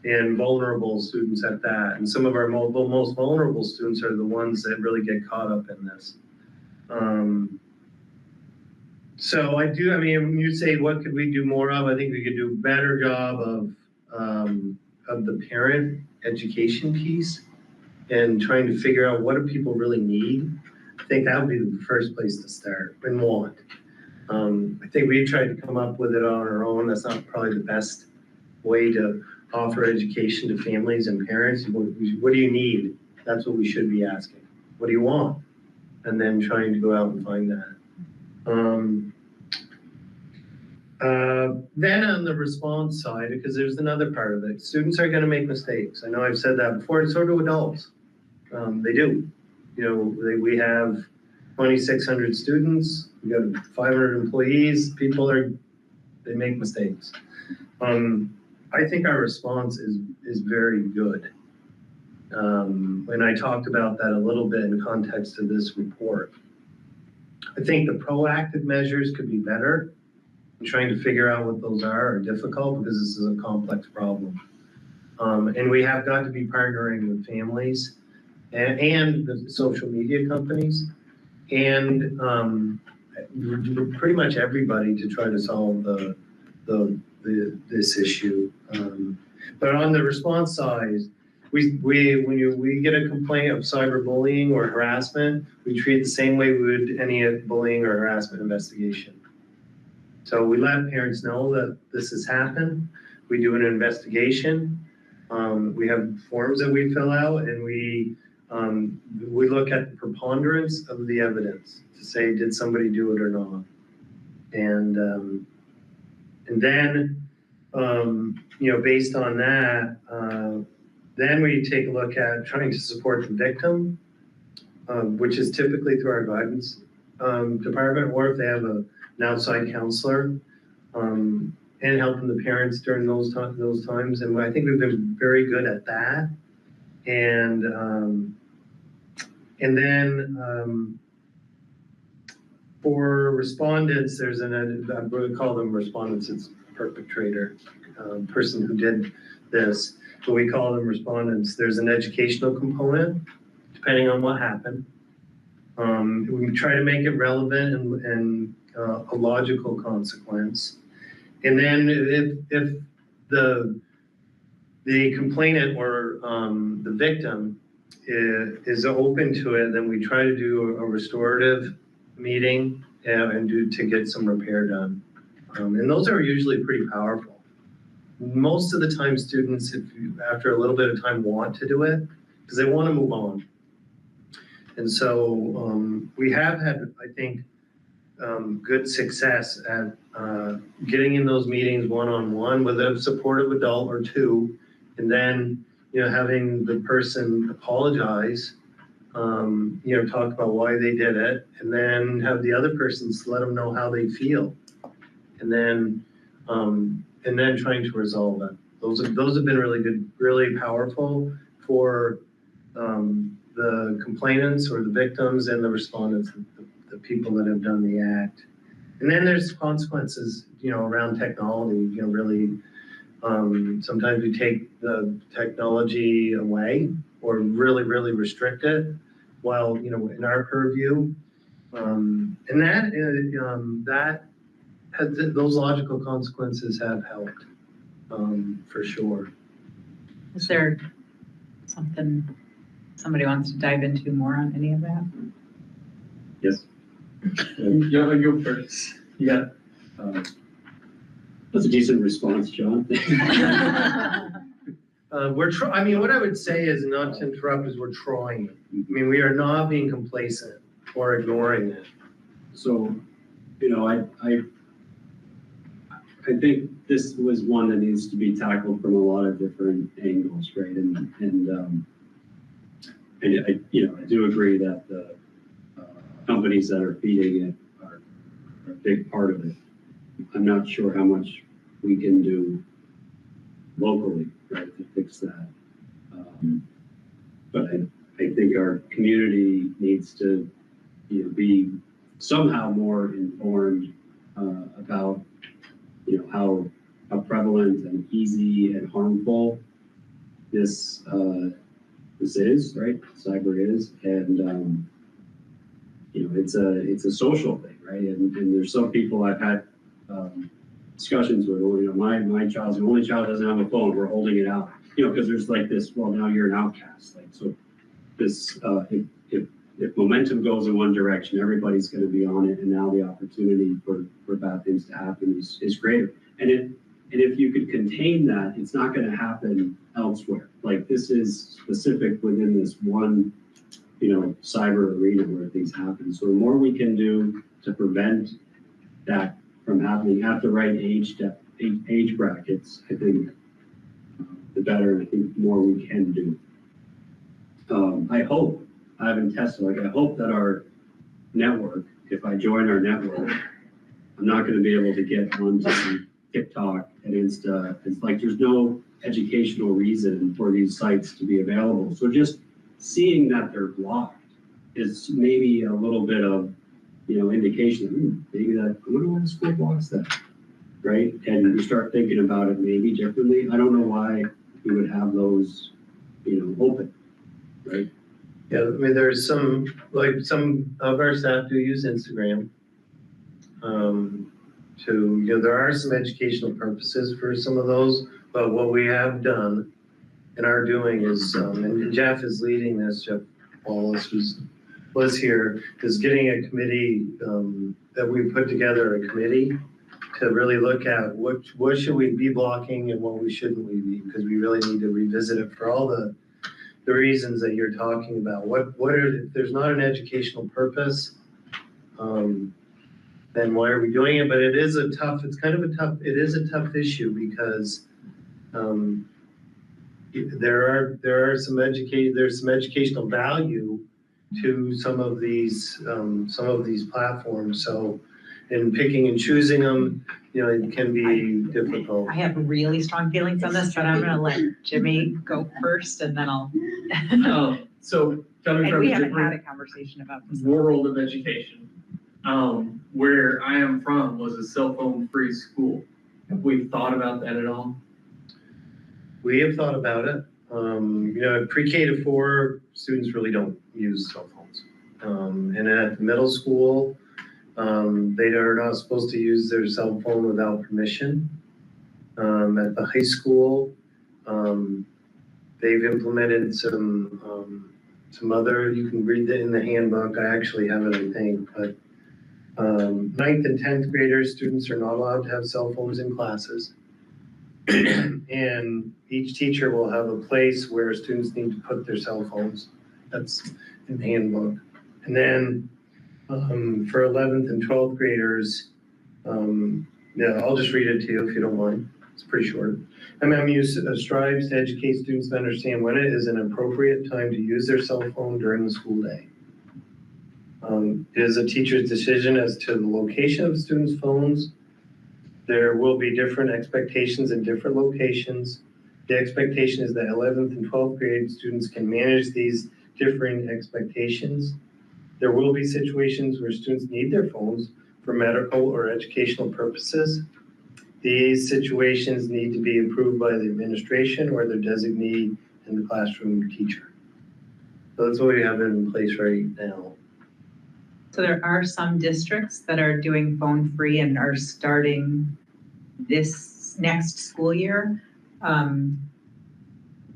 and vulnerable students at that. And some of our most vulnerable students are the ones that really get caught up in this. So I mean, when you say what could we do more of, I think we could do a better job of the parent education piece and trying to figure out what do people really need. I think that would be the first place to start and want. I think we tried to come up with it on our own. That's not probably the best way to offer education to families and parents. What do you need? That's what we should be asking. What do you want? And then trying to go out and find that. Then on the response side, because there's another part of it, students are going to make mistakes. I know I've said that before, and so do adults. They do. You know, we have 2,600 students, we got 500 employees, they make mistakes. I think our response is very good. When I talked about that a little bit in context of this report, I think the proactive measures could be better. Trying to figure out what those are difficult because this is a complex problem. And we have got to be partnering with families and the social media companies and pretty much everybody to try to solve this issue. But on the response side, when we get a complaint of cyberbullying or harassment, we treat the same way we would any bullying or harassment investigation. So we let parents know that this has happened. We do an investigation. We have forms that we fill out, and we look at the preponderance of the evidence to say, did somebody do it or not? And then, you know, based on that, then we take a look at trying to support the victim, which is typically through our guidance department, or if they have an outside counselor, and helping the parents during those times. And I think we've been very good at that. And then for respondents, there's I would call them respondents, it's perpetrator, person who did this, but we call them respondents. There's an educational component, depending on what happened. We try to make it relevant and a logical consequence. And then if the complainant or the victim is open to it, then we try to do a restorative meeting and to get some repair done. And those are usually pretty powerful. Most of the time students, after a little bit of time, want to do it because they want to move on. And so we have had, I think, good success at getting in those meetings one-on-one with a supportive adult or two, and then, you know, having the person apologize, you know, talk about why they did it, and then have the other persons let them know how they feel, and then trying to resolve it. Those have been really good, really powerful for the complainants or the victims and the respondents, the people that have done the act. And then there's consequences, you know, around technology, you know, really, sometimes we take the technology away or really, really restrict it. while, you know, in our purview. And that has, those logical consequences have helped, for sure. Is there something somebody wants to dive into more on any of that? Yes. Yeah, I go first. Yeah. That's a decent response, John. I mean, what I would say is, not to interrupt, is we're trying. I mean, we are not being complacent or ignoring it. So, you know, I think this was one that needs to be tackled from a lot of different angles, right? And I, you know, I do agree that the companies that are feeding it are a big part of it. I'm not sure how much we can do locally, right, to fix that. But I think our community needs to, you know, be somehow more informed about, you know, how prevalent and easy and harmful this is, right? Cyber is, and you know, it's a social thing, right? And there's some people I've had discussions with, well, you know, my child's the only child that doesn't have a phone. We're holding it out, you know, because there's like this. Well, now you're an outcast. Like, so this, if momentum goes in one direction, everybody's going to be on it, and now the opportunity for bad things to happen is greater. And if you could contain that, it's not going to happen elsewhere. Like, this is specific within this one, you know, cyber arena where things happen. So the more we can do to prevent that from happening at the right age brackets, I think the better. I think the more we can do. I hope, I haven't tested, like, I hope that our network, if I join our network, I'm not going to be able to get onto TikTok and Insta. It's like there's no educational reason for these sites to be available. So just seeing that they're blocked is maybe a little bit of, you know, indication. Maybe that, I wonder why the school blocks that, right? And you start thinking about it maybe differently. I don't know why we would have those, you know, open, right? Yeah, I mean, there's some of our staff do use Instagram. You know, there are some educational purposes for some of those, but what we have done and are doing is, and Jeff is leading this, Jeff Wallace was here, is getting a committee, that we put together a committee to really look at what should we be blocking and what we shouldn't we be, because we really need to revisit it for all the reasons that you're talking about. If there's not an educational purpose, then why are we doing it? But it is a tough issue because there's some educational value to some of these platforms. So in picking and choosing them, you know, it can be difficult. I have really strong feelings on this, but I'm going to let Jimmy go first, and then I'll. So coming And from we a haven't had a different conversation about this. world of education, where I am from was a cell phone free school. Have we thought about that at all? We have thought about it. You know, pre-K to 4, students really don't use cell phones. And at middle school, they are not supposed to use their cell phone without permission. At the high school, they've implemented some other, you can read it in the handbook. I actually have it, I think, but 9th and 10th graders, students are not allowed to have cell phones in classes. And each teacher will have a place where students need to put their cell phones. That's in the handbook. And then for 11th and 12th graders, yeah, I'll just read it to you if you don't mind. It's pretty short. MMU strives to educate students to understand when it is an appropriate time to use their cell phone during the school day. It is a teacher's decision as to the location of students' phones. There will be different expectations in different locations. The expectation is that 11th and 12th grade students can manage these differing expectations. There will be situations where students need their phones for medical or educational purposes. These situations need to be approved by the administration or their designee and the classroom teacher. So that's what we have in place right now. So there are some districts that are doing phone free and are starting this next school year.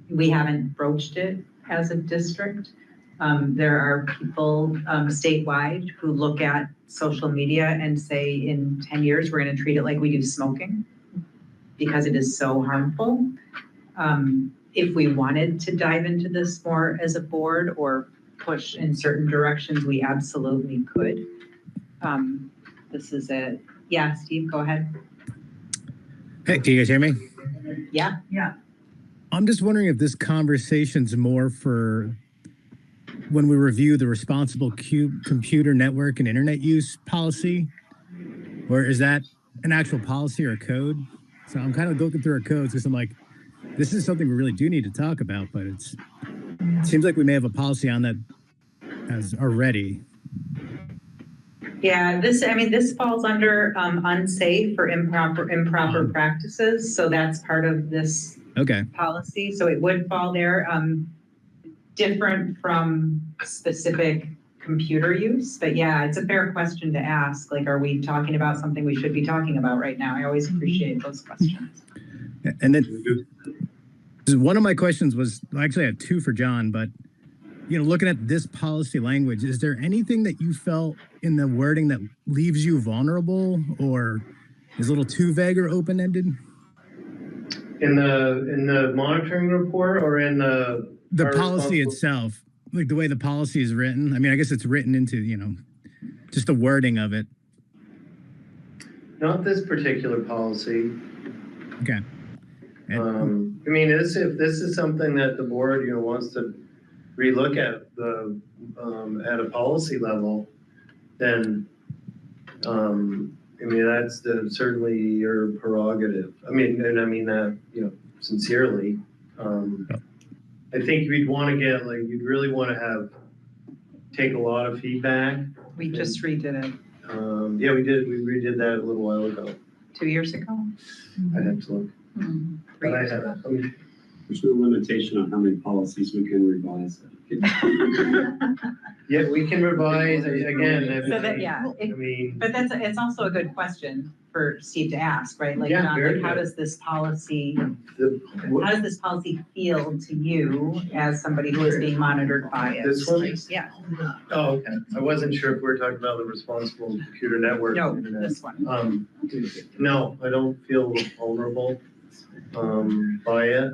We haven't broached it as a district. There are people statewide who look at social media and say in 10 years, we're going to treat it like we do smoking because it is so harmful. If we wanted to dive into this more as a board or push in certain directions, we absolutely could. This is it. Yeah, Steve, go ahead. Hey, can you guys hear me? Yeah. Yeah. I'm just wondering if this conversation's more for when we review the responsible computer network and internet use policy, or is that an actual policy or a code? So I'm kind of looking through our codes because I'm like, this is something we really do need to talk about, but it seems like we may have a policy on that as already. Yeah, this falls under unsafe or improper practices. So that's part of this policy. So it would fall there, different from specific computer use. But yeah, it's a fair question to ask. Like, are we talking about something we should be talking about right now? I always appreciate those questions. And then one of my questions was, actually I had two for John, but looking at this policy language, is there anything that you felt in the wording that leaves you vulnerable or is a little too vague or open-ended? In the monitoring report or in the policy itself, like the way the policy is written? I mean, I guess it's written into, just the wording of it. Not this particular policy. Okay. I mean, if this is something that the board, wants to relook at at a policy level, then that's certainly your prerogative. I mean that sincerely. I think you'd want to get you'd really want to take a lot of feedback. We just redid it. Yeah, we did. We redid that a little while ago. 2 years ago. I'd have to look. But I have. There's no limitation on how many policies we can revise. Yeah, we can revise again. So that, but it's also a good question for Steve to ask, right? Like, John, how does this policy feel to you as somebody who is being monitored by it? This one? Yeah. Oh, okay. I wasn't sure if we were talking about the responsible computer network. No, this one. No, I don't feel vulnerable by it.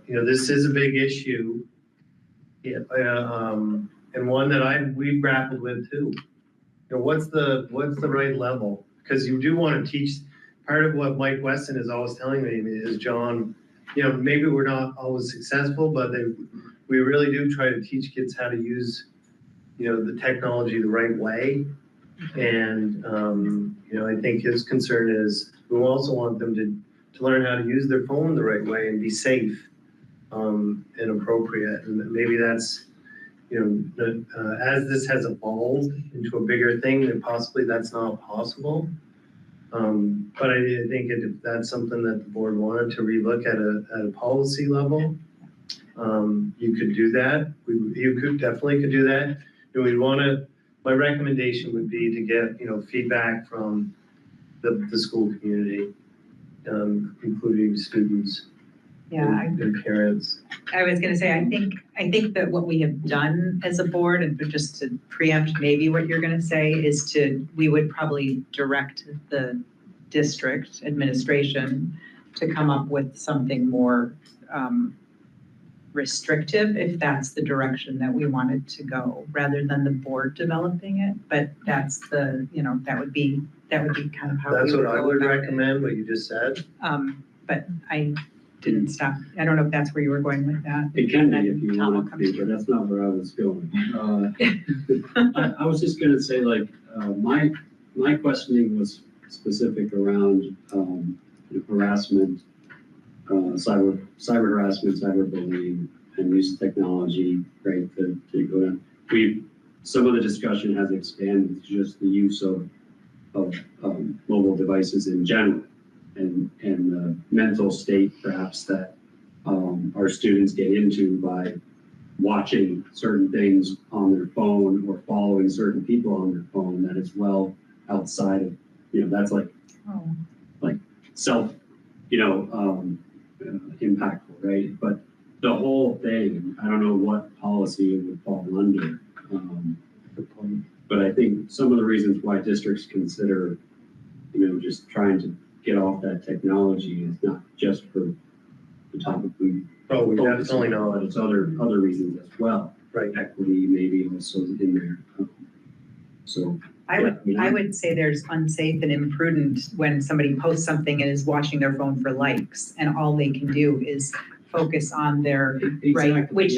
This is a big issue. Yeah, and one that we've grappled with too. What's the right level? Because you do want to teach. Part of what Mike Weston is always telling me is, John, maybe we're not always successful, but we really do try to teach kids how to use, the technology the right way. And I think his concern is we also want them to learn how to use their phone the right way and be safe and appropriate. And maybe that's, as this has evolved into a bigger thing, then possibly that's not possible. But I think if that's something that the board wanted to relook at a policy level, you could do that. You could definitely do that. And my recommendation would be to get, feedback from the school community, including students. Yeah, and parents. I was going to say, I think that what we have done as a board, and just to preempt maybe what you're going to say, is we would probably direct the district administration to come up with something more restrictive, if that's the direction that we wanted to go, rather than the board developing it. But that's that would be kind of how that's what I would recommend. What you just said. But I didn't stop. I don't know if that's where you were going with that. It can be if you want it to be, but that's not where I was going. I was just going to say, my questioning was specific around harassment, cyber harassment, cyberbullying, and use of technology, right? To go down. Some of the discussion has expanded to just the use of mobile devices in general. And the mental state perhaps that our students get into by watching certain things on their phone or following certain people on their phone, that is well outside of, that's like self, impactful, right? But the whole thing, I don't know what policy it would fall under. But I think some of the reasons why districts consider, just trying to get off that technology is not just for the topic we definitely know, but it's other reasons as well. Right. Equity maybe also in there. So I would say there's unsafe and imprudent when somebody posts something and is watching their phone for likes, and all they can do is focus on their right, which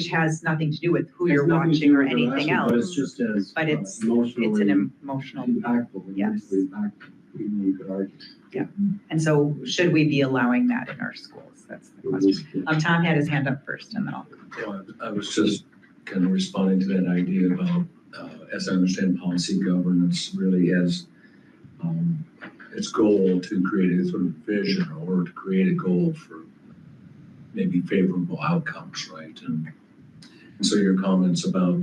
has nothing to do with who you're watching or anything else. But it's just as it's emotionally an emotional impactful. Yes. You could argue. Yeah. And so should we be allowing that in our schools? That's the question. Tom had his hand up first, and then I'll. I was just kind of responding to that idea about, as I understand, policy governance really has its goal to create a sort of vision or to create a goal for maybe favorable outcomes, right? And so your comments about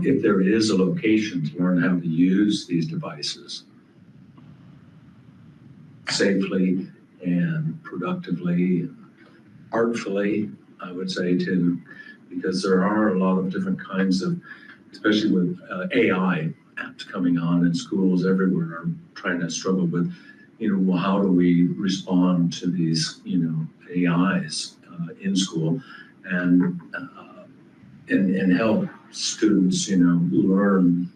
if there is a location to learn how to use these devices safely and productively, and artfully, I would say too, because there are a lot of different kinds of, especially with AI apps coming on in schools everywhere, are trying to struggle with, well, how do we respond to these, AIs in school and help students, learn,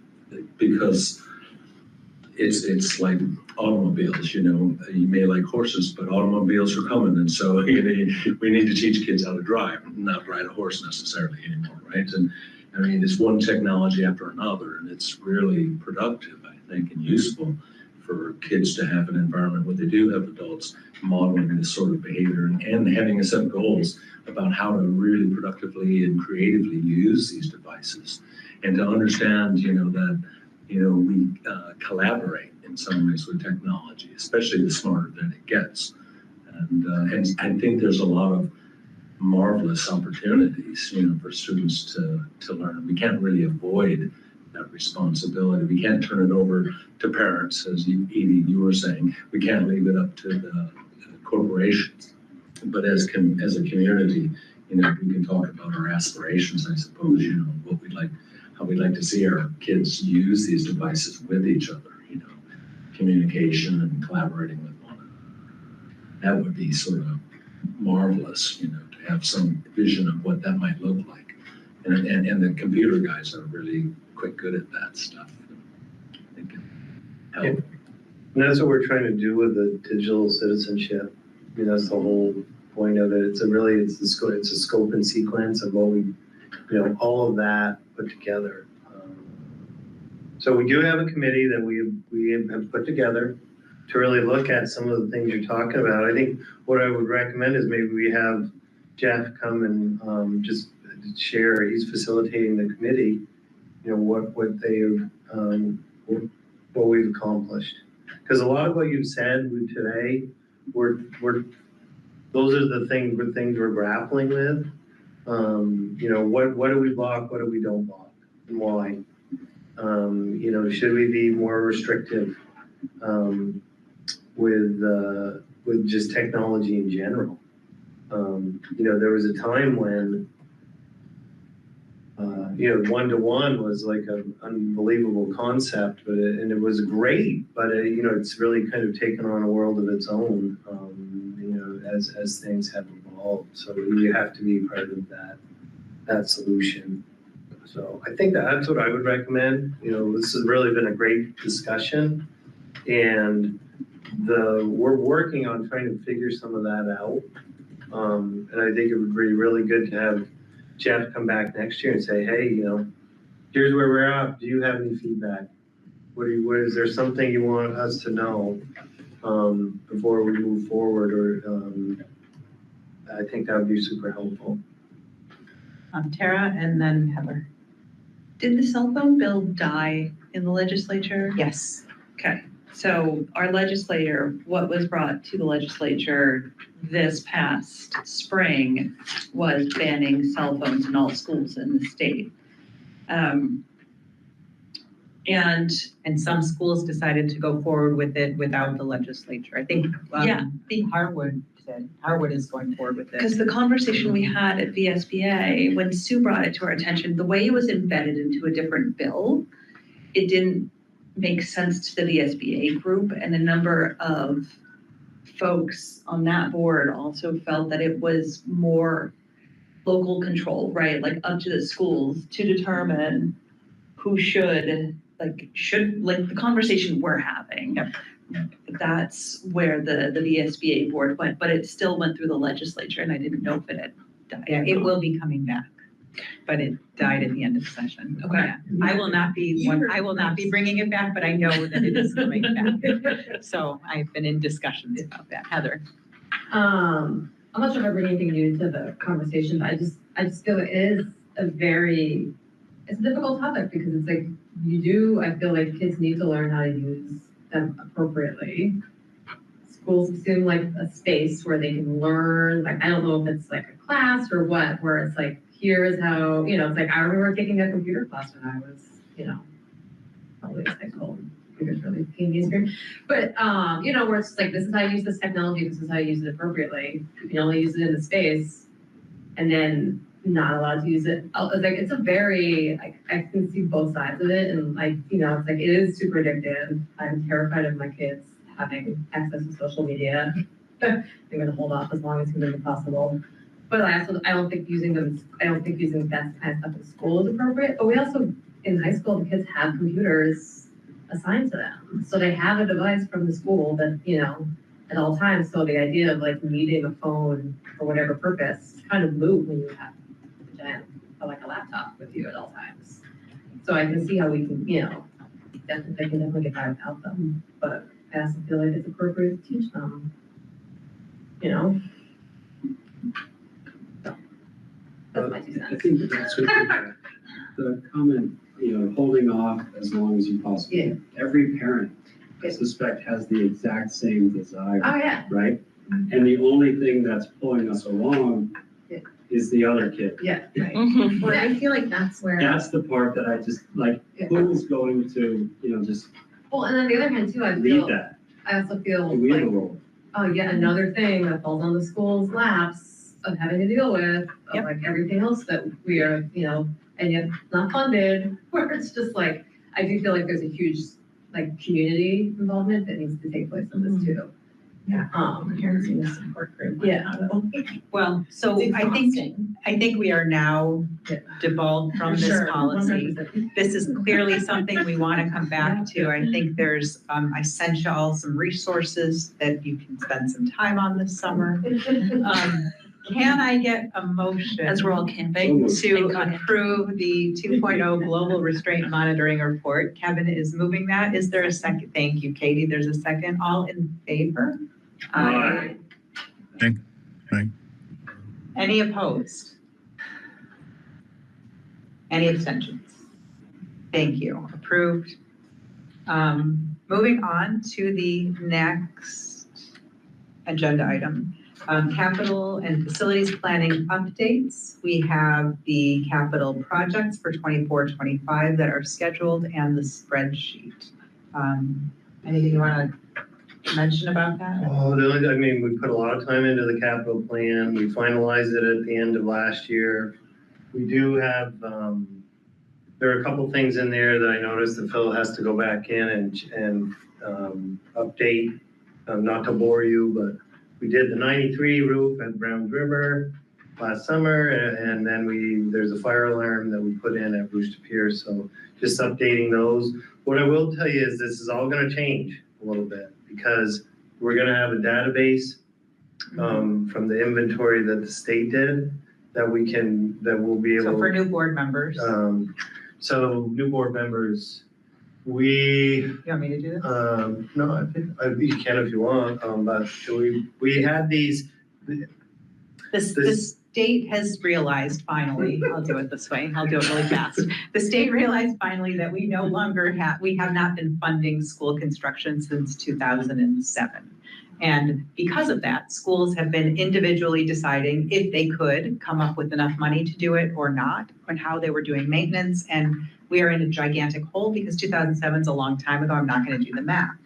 because it's like automobiles, you may like horses, but automobiles are coming. And so we need to teach kids how to drive, not ride a horse necessarily anymore, right? And I mean, it's one technology after another, and it's really productive, I think, and useful for kids to have an environment where they do have adults modeling this sort of behavior and having a set of goals about how to really productively and creatively use these devices, and to understand, that we collaborate in some ways with technology, especially the smarter that it gets. And I think there's a lot of marvelous opportunities, for students to learn. We can't really avoid that responsibility. We can't turn it over to parents, as Edie, you were saying. We can't leave it up to the corporations. But as a community, we can talk about our aspirations, I suppose, what we'd like, how we'd like to see our kids use these devices with each other, communication and collaborating with one another. That would be sort of marvelous, to have some vision of what that might look like. And the computer guys are really quite good at that stuff. They can help. And that's what we're trying to do with the digital citizenship. That's the whole point of it. It's a scope and sequence of what we, all of that put together. So we do have a committee that we have put together to really look at some of the things you're talking about. I think what I would recommend is maybe we have Jeff come and just share. He's facilitating the committee. What we've accomplished, because a lot of what you've said today, those are the things we're grappling with. What do we block? What do we don't block? And why? Should we be more restrictive with just technology in general? There was a time when one-to-one was like an unbelievable concept, and it was great, but it's really kind of taken on a world of its own, as things have evolved. So you have to be part of that solution. So I think that's what I would recommend. This has really been a great discussion, and we're working on trying to figure some of that out. And I think it would be really good to have Jeff come back next year and say, hey, here's where we're at. Do you have any feedback? Is there something you want us to know before we move forward? Or I think that would be super helpful. Tara and then Heather. Did the cell phone bill die in the legislature? Yes. Okay. So our legislator, what was brought to the legislature this past spring was banning cell phones in all schools in the state. And some schools decided to go forward with it without the legislature. I think, Yeah. I think Harwood is going forward with it. because the conversation we had at VSBA, when Sue brought it to our attention, the way it was embedded into a different bill, it didn't make sense to the VSBA group, and a number of folks on that board also felt that it was more local control, right? Like up to the schools to determine who should the conversation we're having. Yep. That's where the VSBA board went, but it still went through the legislature, and I didn't know if it had died. Yeah, it will be coming back, but it died at the end of the session. Okay. Yeah. I will not be bringing it back, but I know that it is coming back. So I've been in discussions about that. Heather. I'm not sure if I bring anything new to the conversation, but I just feel it is it's a difficult topic because it's like I feel like kids need to learn how to use them appropriately. Schools assume like a space where they can learn, like, I don't know if it's like a class or what, where it's like, here's how, it's like, I remember taking a computer class when I was, probably high school. Computers really became easier. But, where it's like, this is how you use this technology, this is how you use it appropriately. You can only use it in the space and then not allowed to use it. Like, it's a very, I can see both sides of it. And it's like, it is super addictive. I'm terrified of my kids having access to social media. I'm going to hold off as long as humanly possible. But I don't think using that kind of stuff in school is appropriate. But we also, in high school, the kids have computers assigned to them. So they have a device from the school that, at all times. So the idea of like needing a phone for whatever purpose is kind of moot when you have a laptop with you at all times. So I can see how we can, definitely get by without them. But I also feel like it's appropriate to teach them, So, that's my 2 cents. I think that's what the comment, holding off as long as you possibly. Yeah. Every parent, I suspect, has the exact same desire. Oh, yeah. Right? And the only thing that's pulling us along is the other kid. Yeah. Right. Well, I feel like that's where. That's the part that I just who's going to, just Well, and on the other hand too, lead that. I also feel We have a like, role. oh yeah, another thing that falls on the school's laps of having to deal with, of like everything else that we are, and yet not funded, where it's just like, I do feel like there's a huge community involvement that needs to take place in this too. Yeah. Parents in a support group. Yeah. Well, so I think we are now devolved from this policy. 100%. This is clearly something we want to come back to. I think there's, I sent you all some resources that you can spend some time on this summer. Can I get a motion? As we're all camping. To approve the 2.0 Global Restraint Monitoring Report. Kevin is moving that. Is there a second? Thank you, Katie. There's a second. All in favor? Aye. Aye. Any opposed? Any abstentions? Thank you. Approved. Moving on to the next agenda item. Capital and facilities planning updates. We have the capital projects for 24-25 that are scheduled and the spreadsheet. Anything you want to mention about that? Oh, we put a lot of time into the capital plan. We finalized it at the end of last year. We do have, there are a couple things in there that I noticed that Phil has to go back in and update. Not to bore you, but we did the 93 roof at Browns River last summer, and then there's a fire alarm that we put in at Brewster Pierce, so just updating those. What I will tell you is this is all gonna change a little bit because we're gonna have a database from the inventory that the state did that we'll be able. So for new board members. So new board members, you want me to do this? No, I think you can if you want, but we had these, The state has realized finally, I'll do it this way, I'll do it really fast. The state realized finally that we no longer we have not been funding school construction since 2007. And because of that, schools have been individually deciding if they could come up with enough money to do it or not, and how they were doing maintenance. And we are in a gigantic hole because 2007 is a long time ago. I'm not going to do the math.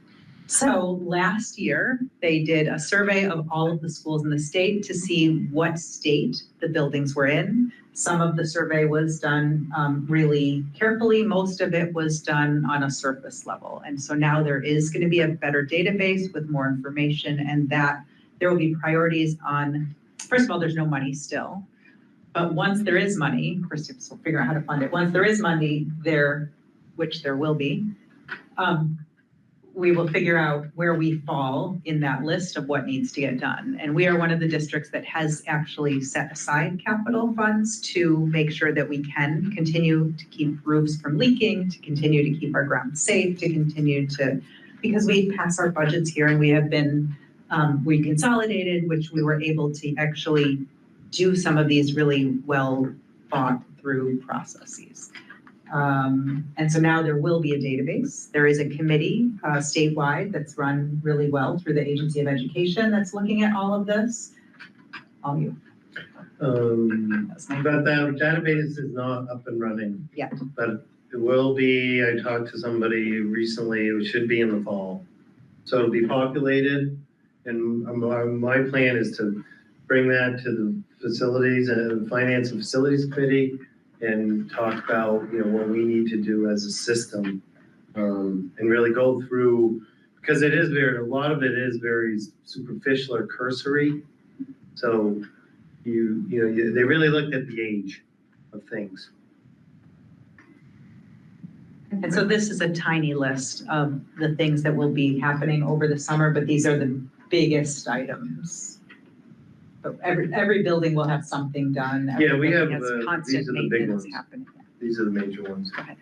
So last year, they did a survey of all of the schools in the state to see what state the buildings were in. Some of the survey was done really carefully. Most of it was done on a surface level. And so now there is going to be a better database with more information, and that there will be priorities on, first of all, there's no money still. But once there is money, first we'll figure out how to fund it. Once there is money there, which there will be, we will figure out where we fall in that list of what needs to get done. And we are one of the districts that has actually set aside capital funds to make sure that we can continue to keep roofs from leaking, to continue to keep our ground safe, to continue to, because we pass our budgets here and we have been, we consolidated, which we were able to actually do some of these really well thought through processes. And so now there will be a database. There is a committee statewide that's run really well through the Agency of Education that's looking at all of this. All you. But that database is not up and running. Yeah. But it will be. I talked to somebody recently. It should be in the fall. So it'll be populated. And my plan is to bring that to the facilities and Finance and Facilities Committee and talk about, what we need to do as a system, and really go through, because it is a lot of it is very superficial or cursory. So they really looked at the age of things. And so this is a tiny list of the things that will be happening over the summer, but these are the biggest items. But every building will have something done. Yeah, we have, constant these are the big maintenance ones. happening. These are the major ones. Go ahead.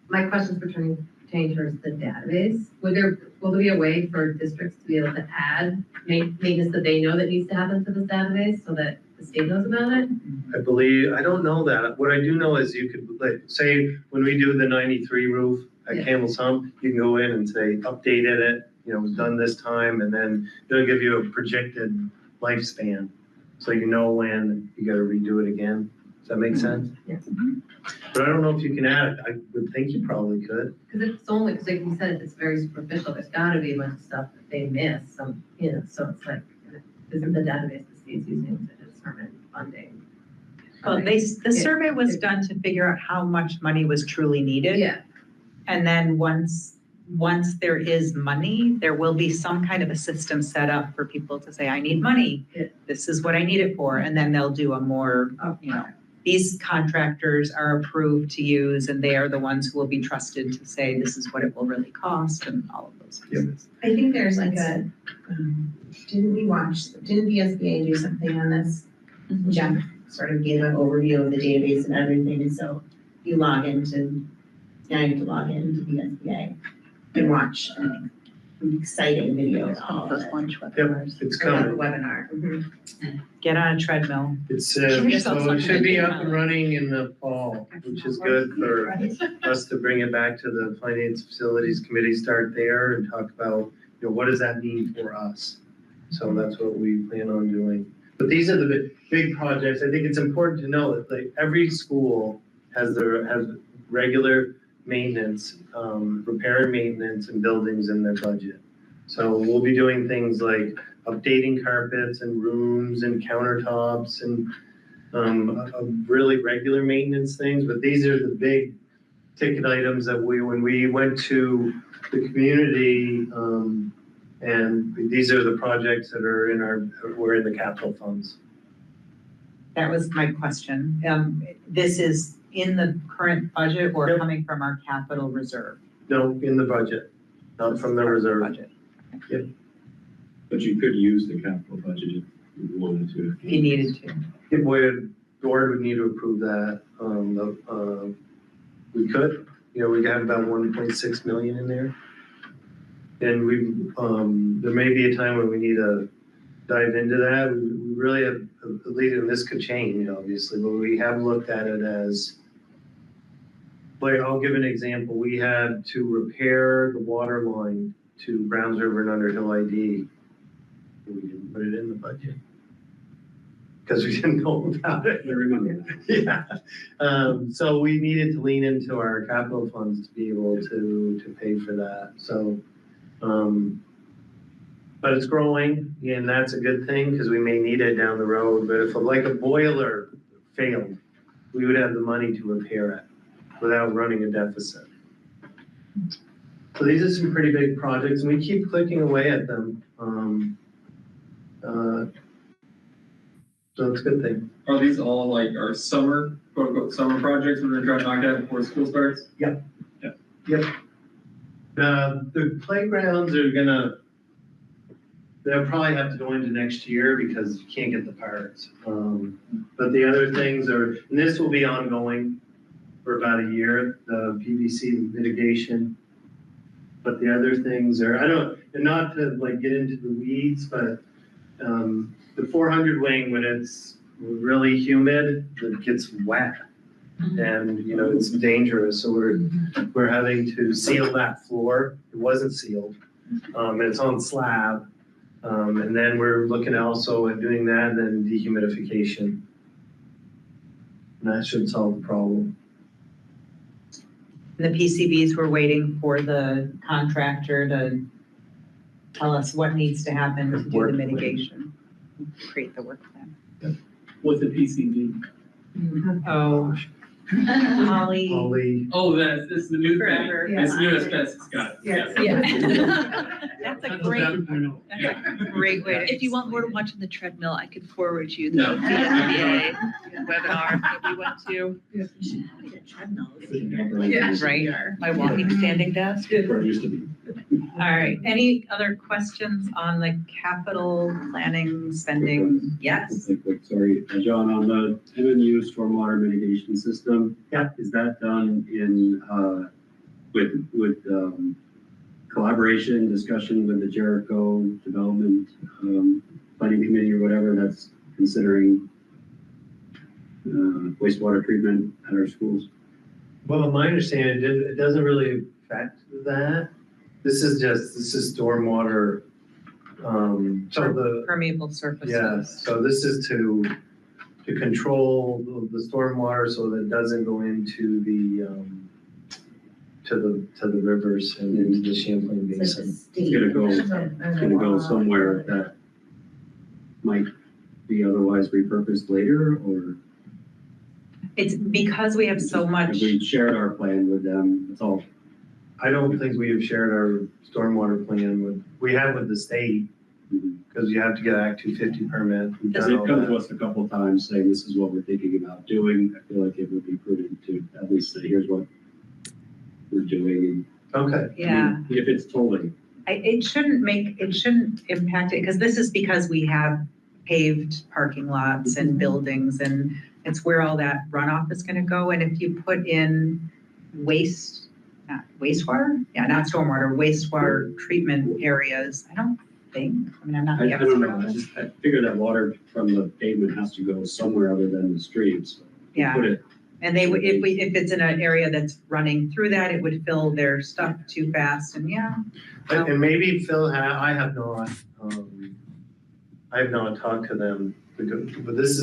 My question's pertaining towards the database. Will there be a way for districts to be able to add maintenance that they know that needs to happen to this database so that the state knows about it? I don't know that. What I do know is you could, say, when we do the 93 roof at Campbell's Hump, you can go in and say, updated it, it was done this time, and then it'll give you a projected lifespan, so you know when you got to redo it again. Does that make sense? Yes. But I don't know if you can add it. I would think you probably could. Because it's only, because like you said, it's very superficial. There's got to be a bunch of stuff that they miss. So it's like, isn't the database the state's using to determine funding? Well, the survey was done to figure out how much money was truly needed. Yeah. And then once there is money, there will be some kind of a system set up for people to say, I need money. This is what I need it for. And then they'll do a more, these contractors are approved to use, and they are the ones who will be trusted to say, this is what it will really cost, and all of those pieces. I think there's like a, didn't VSBA do something on this? Jeff sort of gave an overview of the database and everything, and so you now you have to log into VSBA and watch exciting videos. All those lunch Yep, webinars. it's Or like a coming. webinar. Get on a treadmill. It's Give so yourself it something should to be do up now. and running in the fall, which is good for us to bring it back to the Finance Facilities Committee, start there and talk about, what does that mean for us? So that's what we plan on doing. But these are the big projects. I think it's important to know that every school has regular maintenance, repair and maintenance and buildings in their budget. So we'll be doing things like updating carpets and rooms and countertops and really regular maintenance things. But these are the big ticket items that when we went to the community, and these are the projects that are we're in the capital funds. That was my question. This is in the current budget or coming from our capital reserve? No, in the budget, not from the reserve. Budget. Yep. But you could use the capital budget if you wanted to. If you needed to. The board would need to approve that. We could, we have about 1.6 million in there. And there may be a time when we need dive into that. We really have, at least, and this could change obviously, but we have looked at it as, like, I'll give an example. We had to repair the water line to Browns River and Underhill ID. We didn't put it in the budget because we didn't know about it. I remember. Yeah. So we needed to lean into our capital funds to be able to pay for that. So, but it's growing, and that's a good thing because we may need it down the road. But if like a boiler failed, we would have the money to repair it without running a deficit. So these are some pretty big projects, and we keep clicking away at them. So it's a good thing. Are these all like our summer, quote unquote, summer projects we're gonna try to knock out before school starts? Yep. The playgrounds are they'll probably have to go into next year because you can't get the parts. But the other things are, and this will be ongoing for about a year, the PVC mitigation. But the other things are, and not to like get into the weeds, but the 400 wing, when it's really humid, it gets wet. And it's dangerous. So we're having to seal that floor. It wasn't sealed. And it's on slab. And then we're looking also at doing that and then dehumidification. And that should solve the problem. The PCBs, we're waiting for the contractor to tell us what needs to happen to do the mitigation, create the work plan. What's a PCB? Oh, Holly. Oh, that's the new thing. Forever. It's new asbestos, got it. Yeah. That's a great way to. If you want more to watch on the treadmill, I could forward you the No. VSBA webinar that we went to. Right. My walking standing desk. All right, any other questions on the capital planning spending? Yes? Sorry, John, on the MMU stormwater mitigation system. Yeah. Is that done in, with collaboration, discussion with the Jericho Development Planning Committee or whatever that's considering wastewater treatment at our schools? Well, my understanding, it doesn't really affect that. This is stormwater. So the Permeable surfaces. yeah. So this is to control the stormwater so that it doesn't go into the to the rivers and into the Champlain Basin. It's gonna go somewhere that might be otherwise repurposed later, or It's because we have so much. we shared our plan with them. That's all. I don't think we have shared our stormwater plan we have with the state because you have to get Act 250 permit. We've done They've all come that. to us a couple of times saying this is what we're thinking about doing. I feel like it would be prudent to at least say, here's what we're doing. Okay. Yeah. If it's totally. It shouldn't impact it, because this is because we have paved parking lots and buildings, and it's where all that runoff is gonna go. And if you put in wastewater, not stormwater, wastewater treatment areas, I don't think, I'm not the I don't expert. know. I figure that water from the pavement has to go somewhere other than the streets. Yeah. Put it. And they would, if it's in an area that's running through that, it would fill their stuff too fast, and And maybe Phil, I have not talked to them, but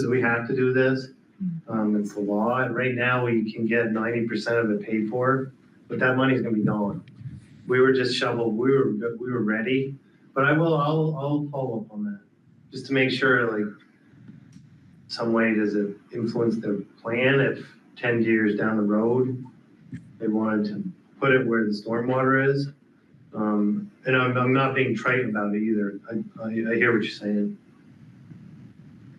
we have to do this. It's the law. And right now we can get 90% of it paid for, but that money's gonna be gone. We were just shoveled, we were ready, but I'll follow up on that, just to make sure, like, some way does it influence their plan if 10 years down the road, they wanted to put it where the stormwater is. And I'm not being trite about it either. I hear what you're saying.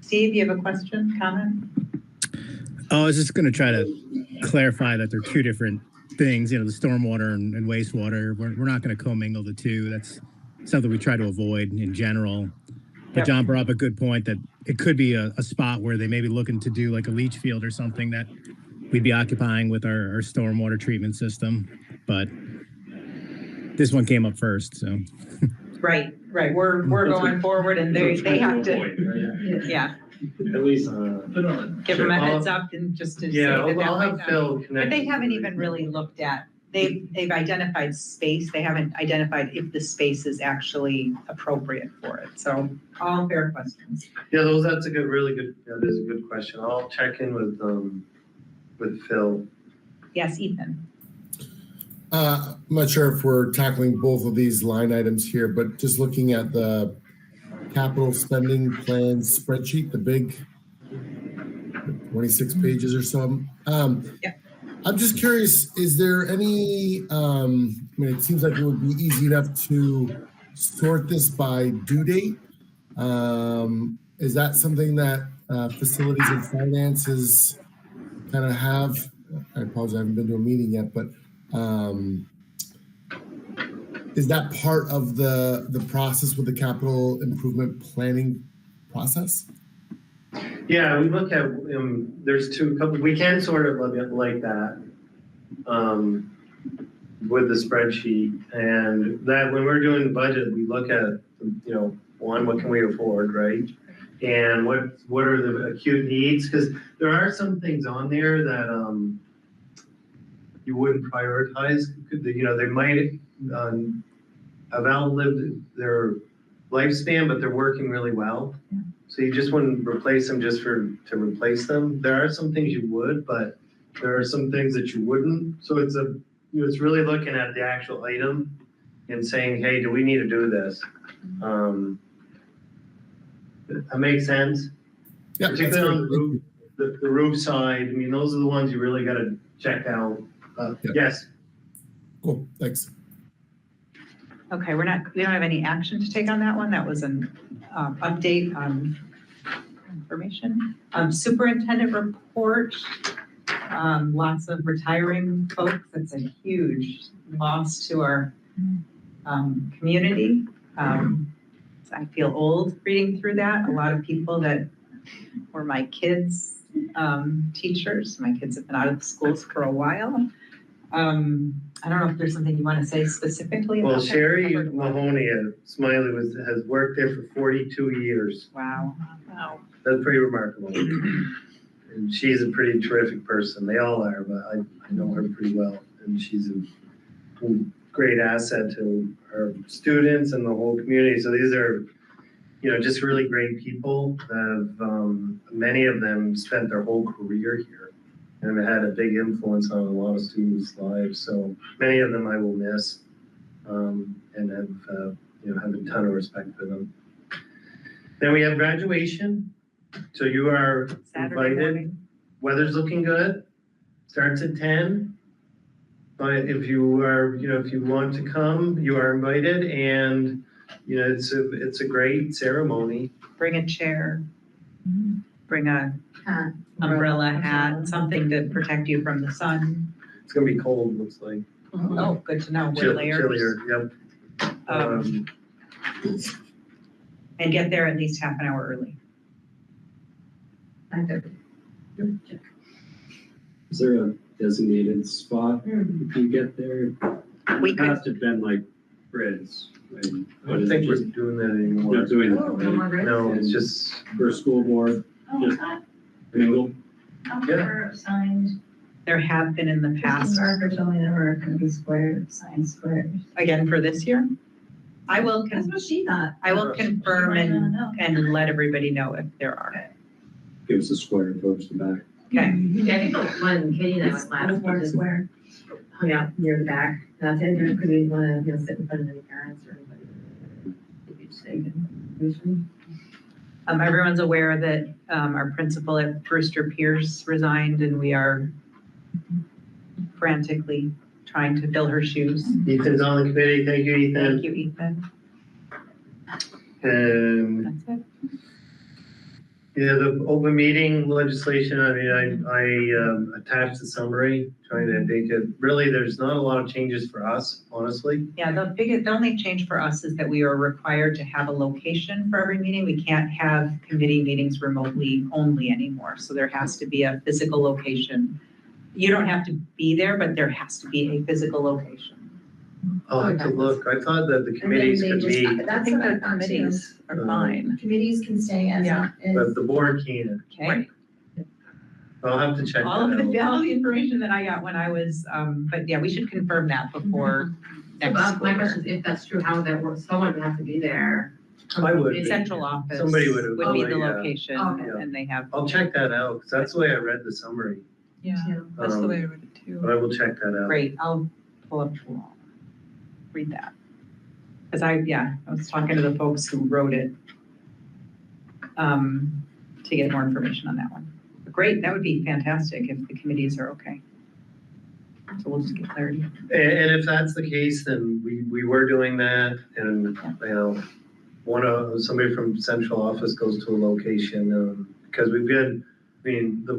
Steve, you have a question, comment? Oh, I was just going to try to clarify that they're two different things, the stormwater and wastewater. We're not going to commingle the two. That's something we try to avoid in general. But John brought up a good point that it could be a spot where they may be looking to do like a leach field or something that we'd be occupying with our stormwater treatment system. But this one came up first, so. Right. We're going forward and they have to, yeah, At least, give them a heads up and just to say Yeah, that that I'll might have not Phil be. connect. But they haven't even really looked at, they've identified space. They haven't identified if the space is actually appropriate for it. So all fair questions. Yeah, that's a good, really good, that is a good question. I'll check in with Phil. Yes, Ethan. I'm not sure if we're tackling both of these line items here, but just looking at the capital spending plan spreadsheet, the big 26 pages or so. Yeah. I'm just curious, is there any, I mean, it seems like it would be easy enough to sort this by due date. Is that something that facilities and finances kind of have? I apologize, I haven't been to a meeting yet, but is that part of the process with the capital improvement planning process? Yeah, we look at, there's we can sort of look at like that with the spreadsheet. And that when we're doing the budget, we look at, one, what can we afford, right? And what are the acute needs? Because there are some things on there that you wouldn't prioritize. They might have outlived their lifespan, but they're working really well. Yeah. So you just wouldn't replace them just to replace them. There are some things you would, but there are some things that you wouldn't. So it's it's really looking at the actual item and saying, hey, do we need to do this? That makes sense. Yeah, particularly on the roof side. I mean, those are the ones you really got to check out. Yes. Cool, thanks. Okay, we don't have any action to take on that one. That was an update on information. Superintendent report, lots of retiring folks. That's a huge loss to our community. I feel old reading through that. A lot of people that were my kids' teachers. My kids have been out of the schools for a while. I don't know if there's something you want to say specifically about Well, that. Sherry Mahoney at Smiley has worked there for 42 years. Wow. That's pretty remarkable. And she's a pretty terrific person. They all are, but I know her pretty well. And she's a great asset to our students and the whole community. So these are, just really great people that have, many of them spent their whole career here and have had a big influence on a lot of students' lives. So many of them I will miss, and have a ton of respect for them. Then we have graduation. So you are Saturday invited. morning. Weather's looking good. Starts at 10. But if you are, if you want to come, you are invited, and it's a great ceremony. Bring a chair. Bring a umbrella, hat, something to protect you from the sun. It's gonna be cold, looks like. Oh, good to know. Wear layers. Chillier, yep. And get there at least half an hour early. is there a designated spot if you get there? We could. It has to have been like grids. Right? I don't think we're doing that anymore. Not doing that, Oh, right? no more grids? No, it's just, For a school board, just mingle. Never signed. There have been in the past. Garbage only never can be squared, signed squares. Again for this year. I will That's what she thought. I will confirm She might not know. and let everybody know if there are. Give us a square towards the back. Okay. Yeah, I think when Katie and I went last, we just Square. hung out near the back. That's it, because we didn't want to, sit in front of any parents or anybody. If you just take it. Everyone's aware that our principal at Brewster Pierce resigned, and we are frantically trying to fill her shoes. Ethan's on the committee. Thank you, Ethan. Thank you, Ethan. And That's it. yeah, the open meeting legislation, I mean, I attached the summary, trying to make it, really, there's not a lot of changes for us, honestly. Yeah, the only change for us is that we are required to have a location for every meeting. We can't have committee meetings remotely only anymore. So there has to be a physical location. You don't have to be there, but there has to be a physical location. I'll have to look. I thought that the committees they could just- meet, That's think what I the thought too. committees are fine. Committees can stay as, Yeah. but the board can't. Okay. I'll have to check that All of out. the information that I got when I was, but yeah, we should confirm that before next school My year. question is, if that's true, how would that work? Someone would have to be there. I would. The central office Somebody would would be the yeah. location, Okay. and they have. I'll check that out, because that's the way I read the summary. Yeah, that's the way I read it too. But I will check that out. Great, I'll pull up, read that. Because I was talking to the folks who wrote it to get more information on that one. But great, that would be fantastic if the committees are okay. So we'll just get clarity. And if that's the case, then we were doing that, and, somebody from central office goes to a location, because the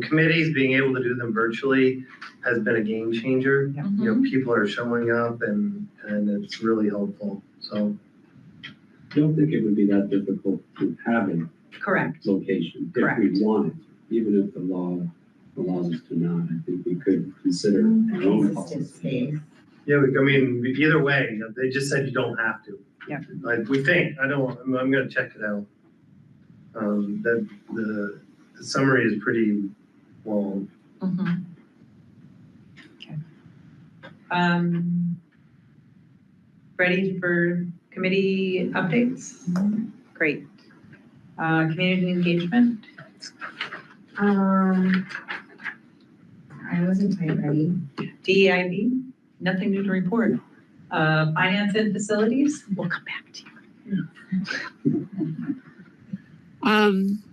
committees being able to do them virtually has been a game changer. Yeah. People are showing up and it's really helpful, so. I don't think it would be that difficult to have a Correct. location if Correct. we wanted, even if the law allows us to not. I think we could consider our own policy. Yeah, either way, they just said you don't have to. Yeah. Like, we think, I'm gonna check it out. That the summary is pretty long. Okay. Ready for committee updates? Great. Community engagement? I wasn't quite ready. DEIB? Nothing new to report. Finance and facilities? We'll come back to you.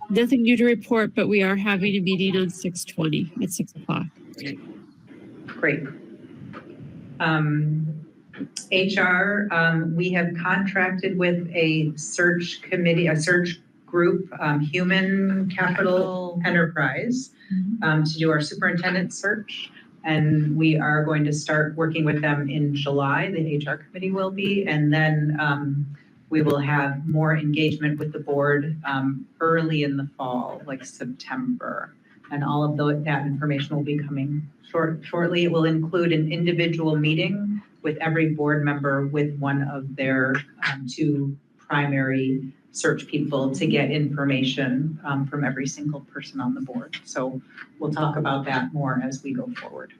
Nothing new to report, but we are having a meeting on 6/20 at 6 o'clock. Great. HR, we have contracted with a search committee, a search group, Human Capital Enterprise, to do our superintendent search. And we are going to start working with them in July, the HR committee will be, and then we will have more engagement with the board early in the fall, like September. And all of that information will be coming shortly. It will include an individual meeting with every board member with one of their two primary search people to get information from every single person on the board. So we'll talk about that more as we go forward.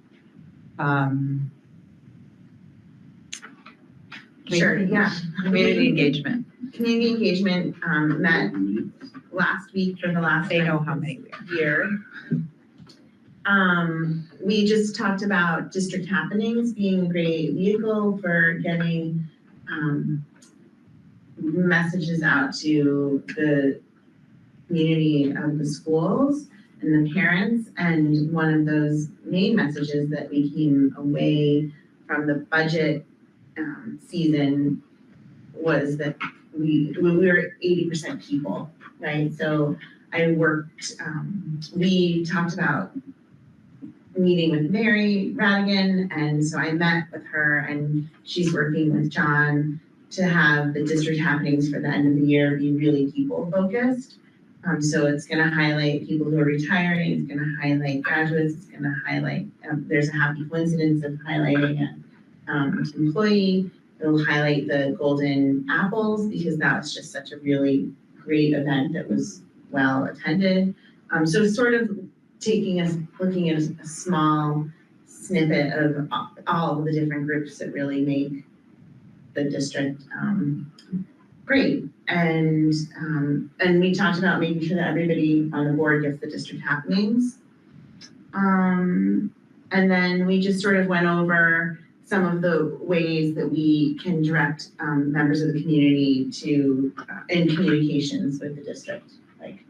Sure, yeah. Community engagement. Community engagement met last week for the last They know how many we are. year. We just talked about district happenings being a great vehicle for getting messages out to the community of the schools and the parents. And one of those main messages that we came away from the budget season was that we were 80% people, right? So we talked about meeting with Mary Radigan, and so I met with her, and she's working with John to have the district happenings for the end of the year be really people focused. So it's going to highlight people who are retiring, it's going to highlight graduates, it's going to highlight, there's a happy coincidence of highlighting an employee. It'll highlight the golden apples because that was just such a really great event that was well attended. So sort of looking at a small snippet of all of the different groups that really make the district great. And we talked about making sure that everybody on the board gets the district happenings. And then we just sort of went over some of the ways that we can direct members of the community to in communications with the district, like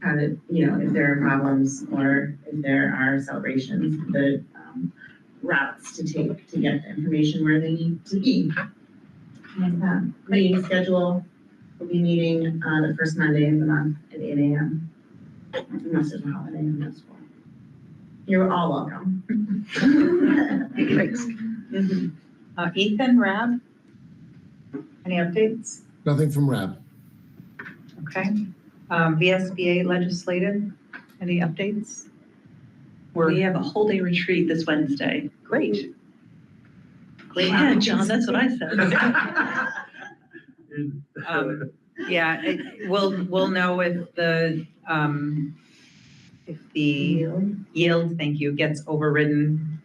how to, if there are problems or if there are celebrations, the routes to take to get the information where they need to be. And meeting schedule, we'll be meeting the first Monday of the month at 8 a.m. Unless there's a holiday in no school. You're all welcome. Thanks. Ethan, Rab? Any updates? Nothing from RAB. Okay. VSBA-Legislative, any updates? We have a whole day retreat this Wednesday. Great. Yeah, John, that's what I said. Yeah, we'll know if the yield, thank you, gets overridden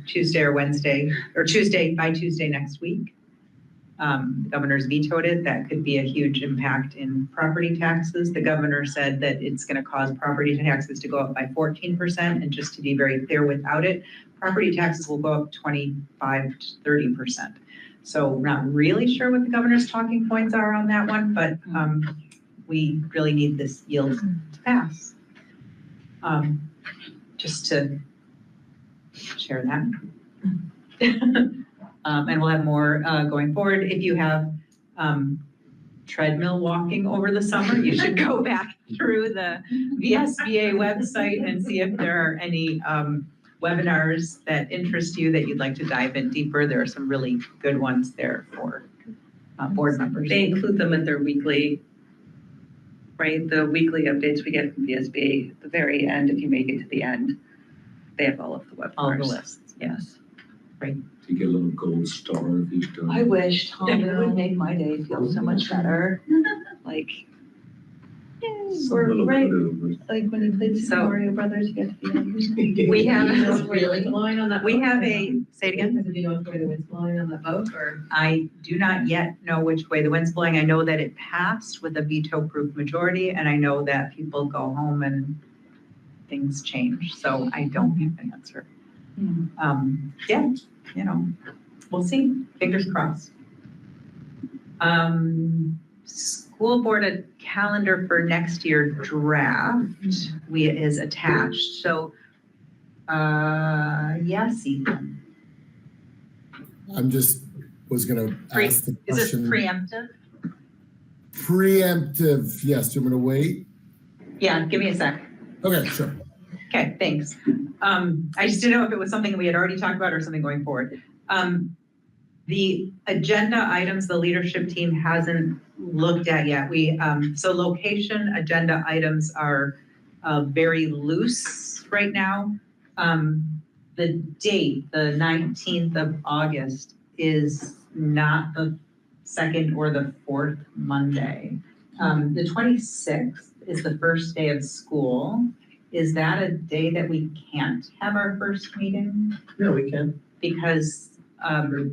Tuesday or Wednesday, or by Tuesday next week. The governor's vetoed it. That could be a huge impact in property taxes. The governor said that it's going to cause property taxes to go up by 14%. And just to be very clear, without it, property taxes will go up 25 to 30%. So we're not really sure what the governor's talking points are on that one, but we really need this yield to pass. Just to share that. And we'll have more going forward. If you have treadmill walking over the summer, you should go back through the VSBA website and see if there are any webinars that interest you that you'd like to dive in deeper. There are some really good ones there for board members. They include them at their weekly, right? The weekly updates we get from VSBA at the very end. If you make it to the end, they have all of the webinars. All the lists. Yes. Right. You get a little gold star if you've done. I wish, Tom, it would make my day feel so much better. Like, yay, we're right. Like when you played Super Mario Brothers, you get to be We have really blowing on that. We have a, say it again. Do you know where the wind's blowing on that boat or? I do not yet know which way the wind's blowing. I know that it passed with a veto-proof majority, and I know that people go home and things change. So I don't have an answer. Yeah, you know, we'll see. Fingers crossed. School board calendar for next year draft is attached. So, yes, Ethan. Was going to ask the Is this question. preemptive? Preemptive, yes. Do you want me to wait? Yeah, give me a sec. Okay, sure. Okay, thanks. I just didn't know if it was something we had already talked about or something going forward. The agenda items the leadership team hasn't looked at yet. So location agenda items are very loose right now. The date, the 19th of August, is not the second or the fourth Monday. The 26th is the first day of school. Is that a day that we can't have our first meeting? Yeah, we can. Because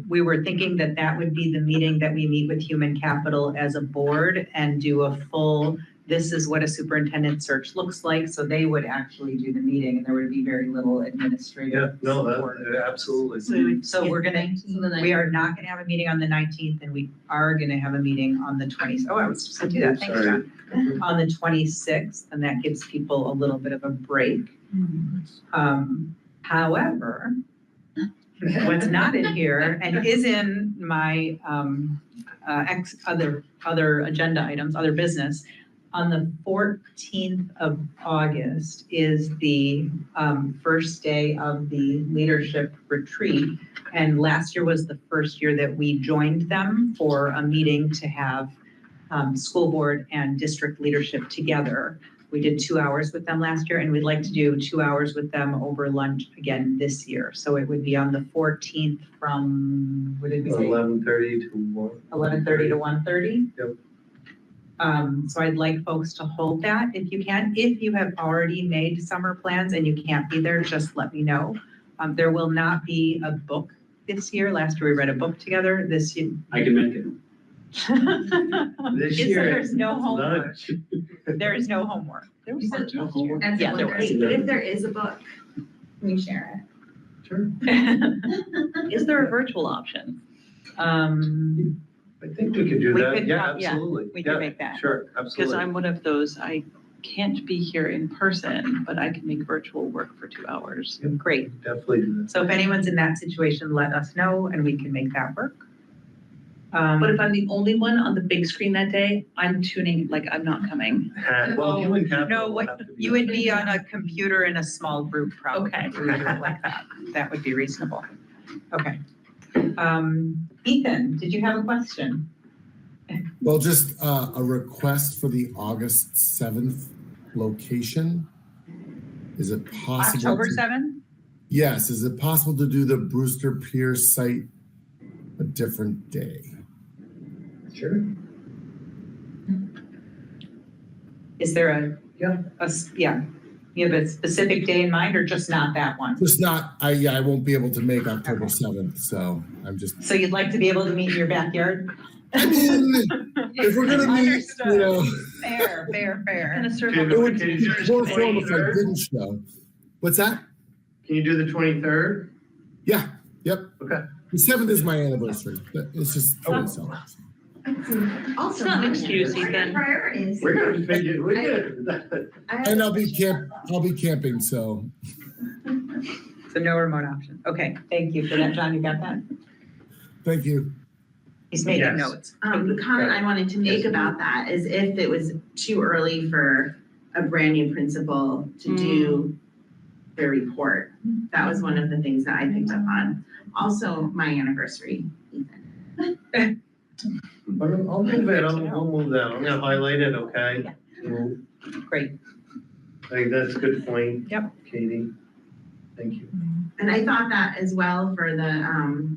we were thinking that that would be the meeting that we meet with human capital as a board and do a full, this is what a superintendent search looks like. So they would actually do the meeting and there would be very little administrative. Yeah, no, support. absolutely. So we are not gonna have a meeting on the 19th and we are gonna have a meeting on the 20th. Oh, I was just gonna do that. Thanks, John. On the 26th, and that gives people a little bit of a break. However, what's not in here and is in my other agenda items, other business, on the 14th of August is the first day of the leadership retreat. And last year was the first year that we joined them for a meeting to have school board and district leadership together. We did 2 hours with them last year, and we'd like to do 2 hours with them over lunch again this year. So it would be on the 14th from, what did we say? 11:30 to 1. 11:30 to 1:30? Yep. So I'd like folks to hold that if you can. If you have already made summer plans and you can't be there, just let me know. There will not be a book this year. Last year we read a book together. This year. I can make it. This year, There's no homework. lunch. There is no homework. There was lunch last year. And Yeah, there was. but if there is a book, can we share Sure. Is there a virtual option? I think we could do We that. could, Yeah, yeah, absolutely. we could Yeah, make that. Sure, Because absolutely. I'm one of those, I can't be here in person, but I can make virtual work for 2 hours. Great. Definitely do that. So if anyone's in that situation, let us know and we can make that work. But if I'm the only one on the big screen that day, I'm tuning, like I'm not coming. Well, human capital. No, will what, have to be you would be on a computer in a small group probably. Okay. Like that. That would be reasonable. Okay. Ethan, did you have a question? Well, just a request for the August 7th location. Is it possible? October to- 7th? Yes. Is it possible to do the Brewster Pierce site different day. Sure. Is there you have a specific day in mind or just not that one? Just not, I won't be able to make October 7th, so I'm just. So you'd like to be able to meet in your backyard? I mean, if we're gonna meet, you know. Fair. It would be more fun if I didn't show. What's that? Can you do the 23rd? Yeah, yep. Okay. The 7th is my anniversary. It's just, so. It's not an excuse, Ethan. Priorities. We're gonna figure, we're good. And I'll be camping, so. So no remote option. Okay, thank you for that, John. You got that? Thank you. He's making Yes. notes. The comment I wanted to make about that is if it was too early for a brand new principal to do their report, that was one of the things that I picked up on. Also, my anniversary, Ethan. I'll move it, I'll move that, I'm gonna highlight it, okay? Great. I think that's a good point. Yep. Katie, thank you. And I thought that as well for the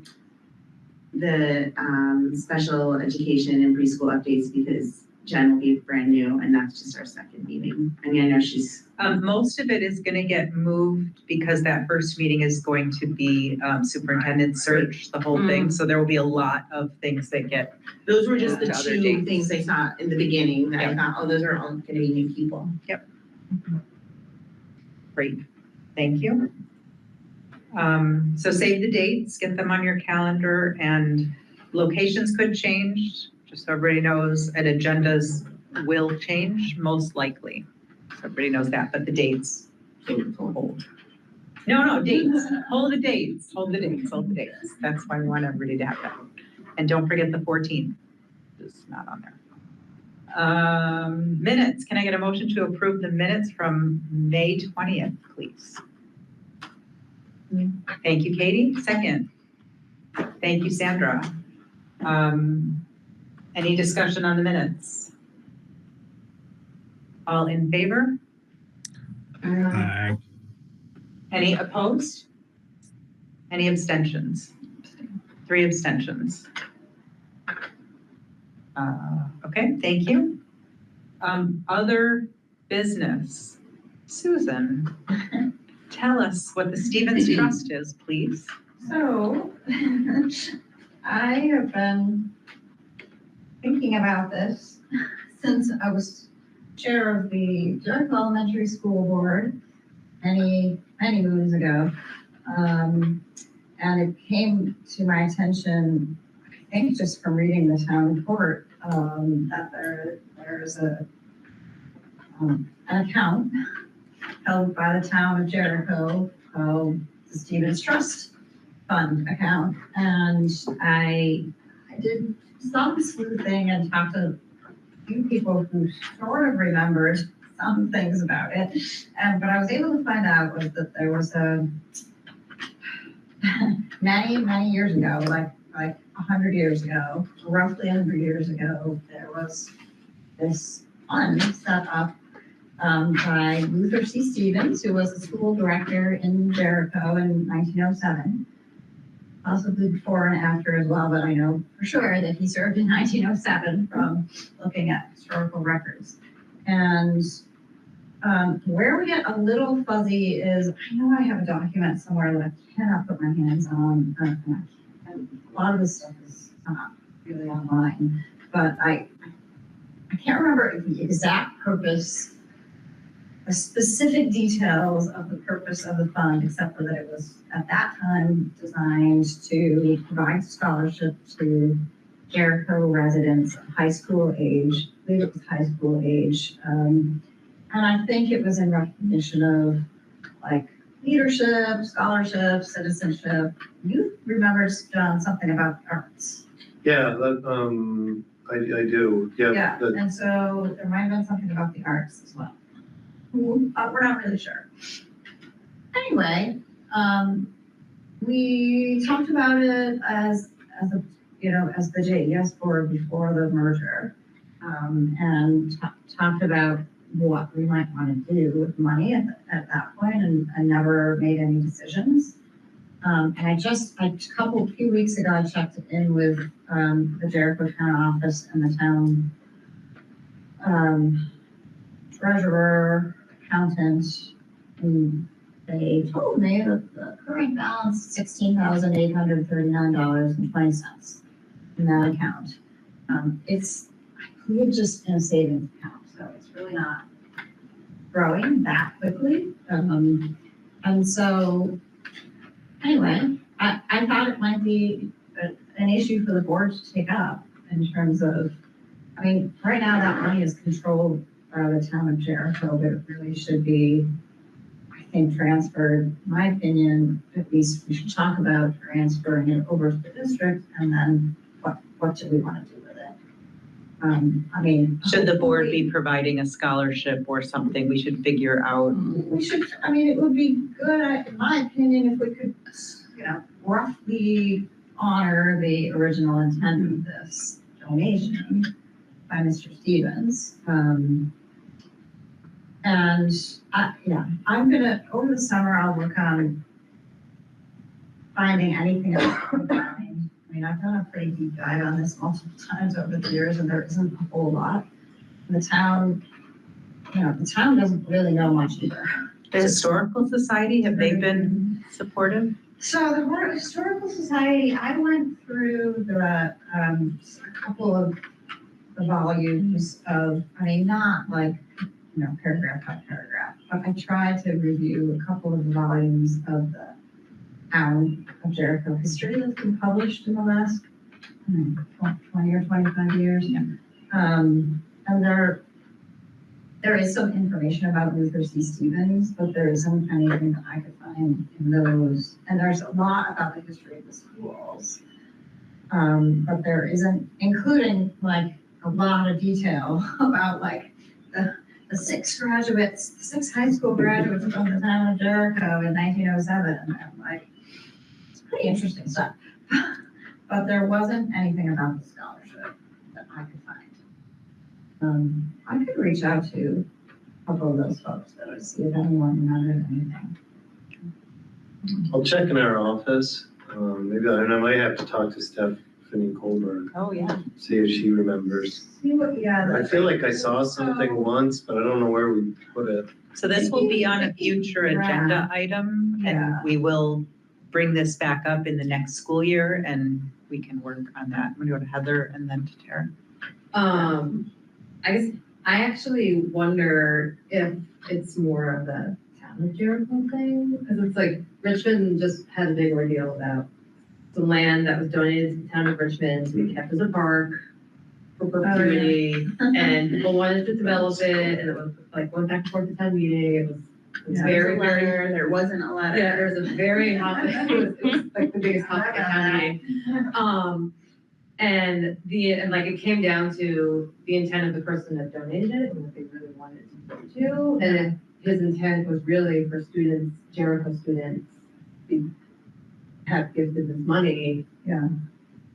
special education and preschool updates because Jen will be brand new and that's just our second meeting. I mean, I know she's. Most of it is gonna get moved because that first meeting is going to be superintendent search, the whole thing. So there will be a lot of things that get. Those were just the to other two dates. things I saw in the beginning that I thought, oh, those are all gonna be new people. Yep. Great, thank you. So save the dates, get them on your calendar, and locations could change, just so everybody knows, and agendas will change, most likely. So everybody knows that, but the dates hold. No, dates, hold the dates. That's why we want everybody to have that. And don't forget the 14th, it's not on there. Minutes, can I get a motion to approve the minutes from May 20th, please? Thank you, Katie. Second. Thank you, Sandra. Any discussion on the minutes? All in favor? Aye. Any opposed? Any abstentions? 3 abstentions. Okay, thank you. Other business. Susan, tell us what the Stevens Trust is, please. So, I have been thinking about this since I was chair of the Jericho Elementary School Board many moons ago. And it came to my attention, I think just from reading the town report, that there's an account held by the town of Jericho called the Stevens Trust Fund account. And I did some sleuthing and talked to a few people who sort of remembered some things about it. And what I was able to find out was that there was many years ago, like 100 years ago, roughly 100 years ago, there was this fund set up by Luther C. Stevens, who was the school director in Jericho in 1907. Possibly before and after as well, but I know for sure that he served in 1907 from looking at historical records. And where we get a little fuzzy is, I know I have a document somewhere that I cannot put my hands on. And a lot of this stuff is not really online, but I can't remember the exact purpose, the specific details of the purpose of the fund, except for that it was at that time designed to provide scholarships to Jericho residents of high school age. I believe it was high school age. And I think it was in recognition of like leadership, scholarship, citizenship. You remember, John, something about arts. Yeah, that, I do, Yeah, that- and so there might have been something about the arts as well. We're not really sure. Anyway, we talked about it as the JES board before the merger, and talked about what we might want to do with money at that point, and never made any decisions. And a few weeks ago, I checked in with the Jericho Town office and the town treasurer, accountant, and they told me that the current balance is $16,839.20 in that account. It's just in a savings account, so it's really not growing that quickly. And so, anyway, I thought it might be an issue for the board to take up in terms of, I mean, right now that money is controlled by the town of Jericho, but it really should be, I think, transferred. In my opinion, at least we should talk about transferring it over to the district, and then what do we want to do with it? I mean, Should the board be providing a scholarship or something we should figure out? we should, I mean, it would be good, in my opinion, if we could, roughly honor the original intent of this donation by Mr. Stevens. I'm gonna, over the summer, I'll work on finding anything else. I mean, I've done a pretty deep dive on this multiple times over the years, and there isn't a whole lot. The town doesn't really know much either. The Historical Society, have they been supportive? So the Historical Society, I went through a couple of the volumes of, I mean, not like, paragraph by paragraph, but I tried to review a couple of the volumes of the town of Jericho history that's been published in the last 20 or 25 years. And there is some information about Luther C. Stevens, but there isn't anything that I could find in those. And there's a lot about the history of the schools, but there isn't, including like a lot of detail about like the six high school graduates from the town of Jericho in 1907. And like, it's pretty interesting stuff. But there wasn't anything about the scholarship that I could find. I could reach out to a couple of those folks though to see if anyone remembers anything. I'll check in our office. Maybe I might have to talk to Stephanie Colberg. Oh, yeah. See if she remembers. I feel like I saw something once, but I don't know where we put it. So this will be on a future agenda item, and we will bring this back up in the next school year, and we can work on that. I'm gonna go to Heather and then to Tara. I guess I actually wonder if it's more of a town of Jericho thing, because it's like Richmond just had a big ordeal about the land that was donated to the town of Richmond to be kept as a park for perpetuity, and people wanted to develop it, and it was like went back and forth to town meeting. It was very, there wasn't a letter. Yeah, there was a very hot, it was like the biggest topic at town meeting. And it came down to the intent of the person that donated it and what they really wanted to go to. And if his intent was really for students, Jericho students, to have gifted this money. Yeah.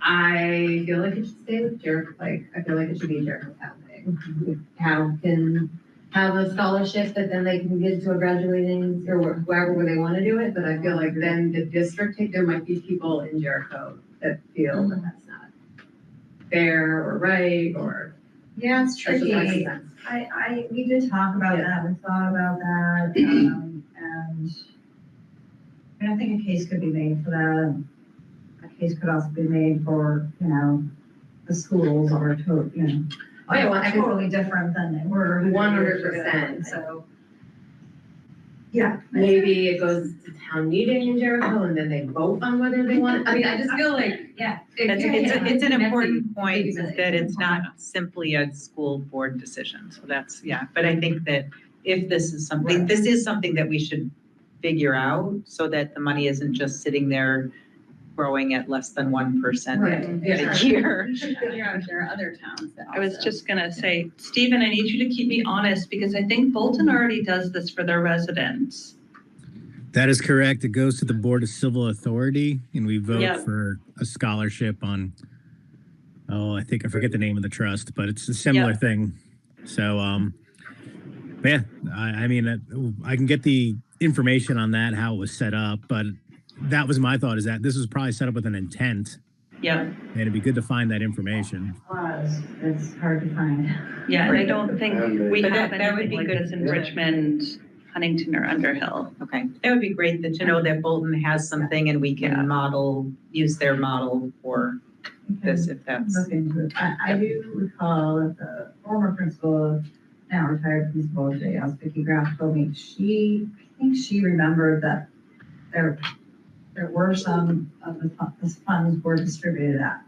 I feel like it should stay with Jericho. Like, I feel like it should be a Jericho town thing. How can have a scholarship that then they can give to a graduating or wherever they want to do it. But I feel like then the district, there might be people in Jericho that feel that that's not fair or right or. Yeah, it's tricky. We did talk about that. We thought about that. And I think a case could be made for that. A case could also be made for, the schools are totally different than they were. 100%. So, yeah. Maybe it goes to town meeting in Jericho and then they vote on whether they want. I mean, I just feel like, It's an important point, is that it's not simply a school board decision. So that's, but I think that if this is something that we should figure out so that the money isn't just sitting there growing at less than 1% a year. We should figure out if there are other towns that I was just gonna say, Stephen, I need you to keep me honest because I think Bolton already does this for their residents. That is correct. It goes to the Board of Civil Authority, and we vote for a scholarship on, I forget the name of the trust, but it's a similar thing. So, I mean, I can get the information on that, how it was set up, but that was my thought, is that this was probably set up with an intent, Yep. and it'd be good to find that information. It's hard to find. Yeah, and I don't think we But have that would anything be like good. this in Richmond, Huntington, or Underhill. Okay, that would be great to know that Bolton has something and we can use their model for this if that's. Look into it. I do recall that the former principal, now retired principal, JES, Vicki Graff, told me I think she remembered that there were some of the funds were distributed at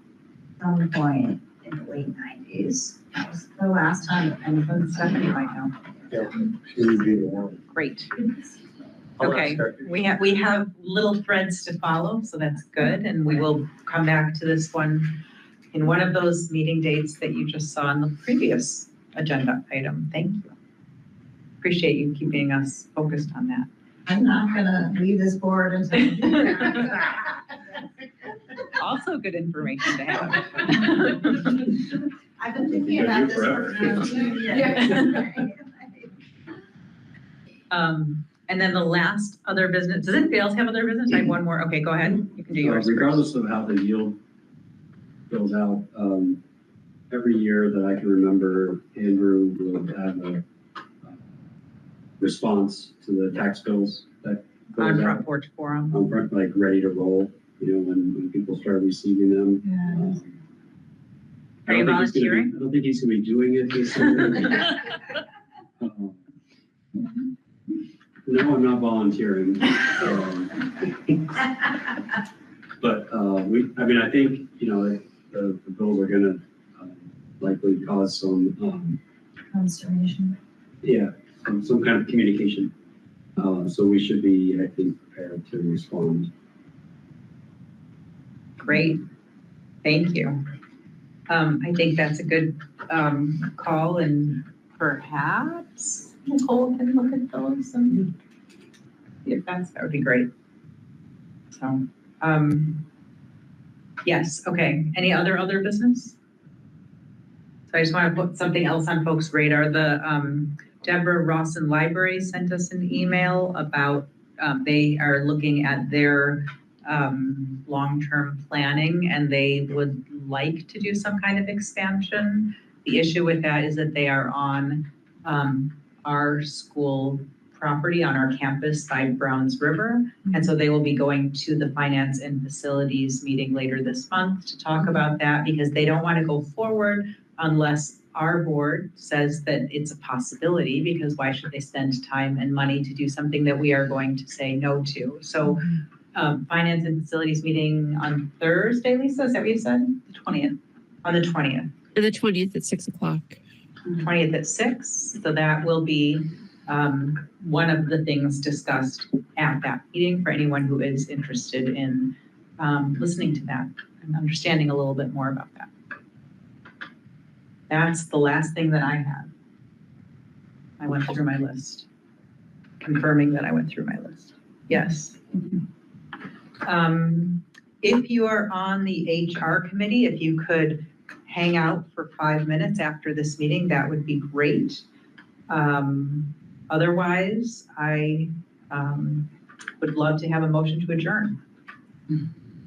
some point in the late 90s. That was the last time, and Stephanie might know. Yeah, she would be the one. Great. I'll Okay, ask her. we have little threads to follow, so that's good, and we will come back to this one in one of those meeting dates that you just saw in the previous agenda item. Thank you. Appreciate you keeping us focused on that. I'm not gonna leave this board until. Also good information to have. I've been thinking about this for 2 years. And then the last other business, does anybody else have other business? I have one more. Okay, go ahead. You can do yours. Regardless of how the yield goes out, every year that I can remember, Andrew will have a response to the tax bills that On goes Front out. Porch Forum. On front, like ready to roll, when people start receiving them. Are you volunteering? I don't think he's gonna be doing it this year. No, I'm not volunteering. But I think, the bills are gonna likely cause some, Consternation. some kind of communication. So we should be, I think, prepared to respond. Great. Thank you. I think that's a good call, and perhaps Nicole can look at those and see if that would be great. So, yes, okay. Any other business? So I just want to put something else on folks' radar. The Deborah Rawson Library sent us an email about they are looking at their long-term planning, and they would like to do some kind of expansion. The issue with that is that they are on our school property, on our campus by Browns River. And so they will be going to the Finance and Facilities meeting later this month to talk about that, because they don't want to go forward unless our board says that it's a possibility, because why should they spend time and money to do something that we are going to say no to? So Finance and Facilities meeting on Thursday, Lisa, is that what you said? The 20th, on the 20th. And the 20th at 6 o'clock. 20th at 6. So that will be one of the things discussed at that meeting for anyone who is interested in listening to that and understanding a little bit more about that. That's the last thing that I have. I went through my list, confirming that I went through my list. Yes. If you are on the HR committee, if you could hang out for 5 minutes after this meeting, that would be great. Otherwise, I would love to have a motion to adjourn.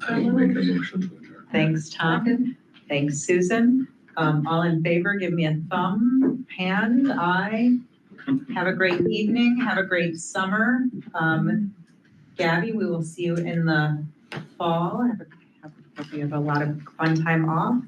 I will make a motion to adjourn. Thanks, Tom. Thanks, Susan. All in favor, give me a thumb, hand, eye. Have a great evening. Have a great summer. Gabby, we will see you in the fall. Hope you have a lot of fun time off.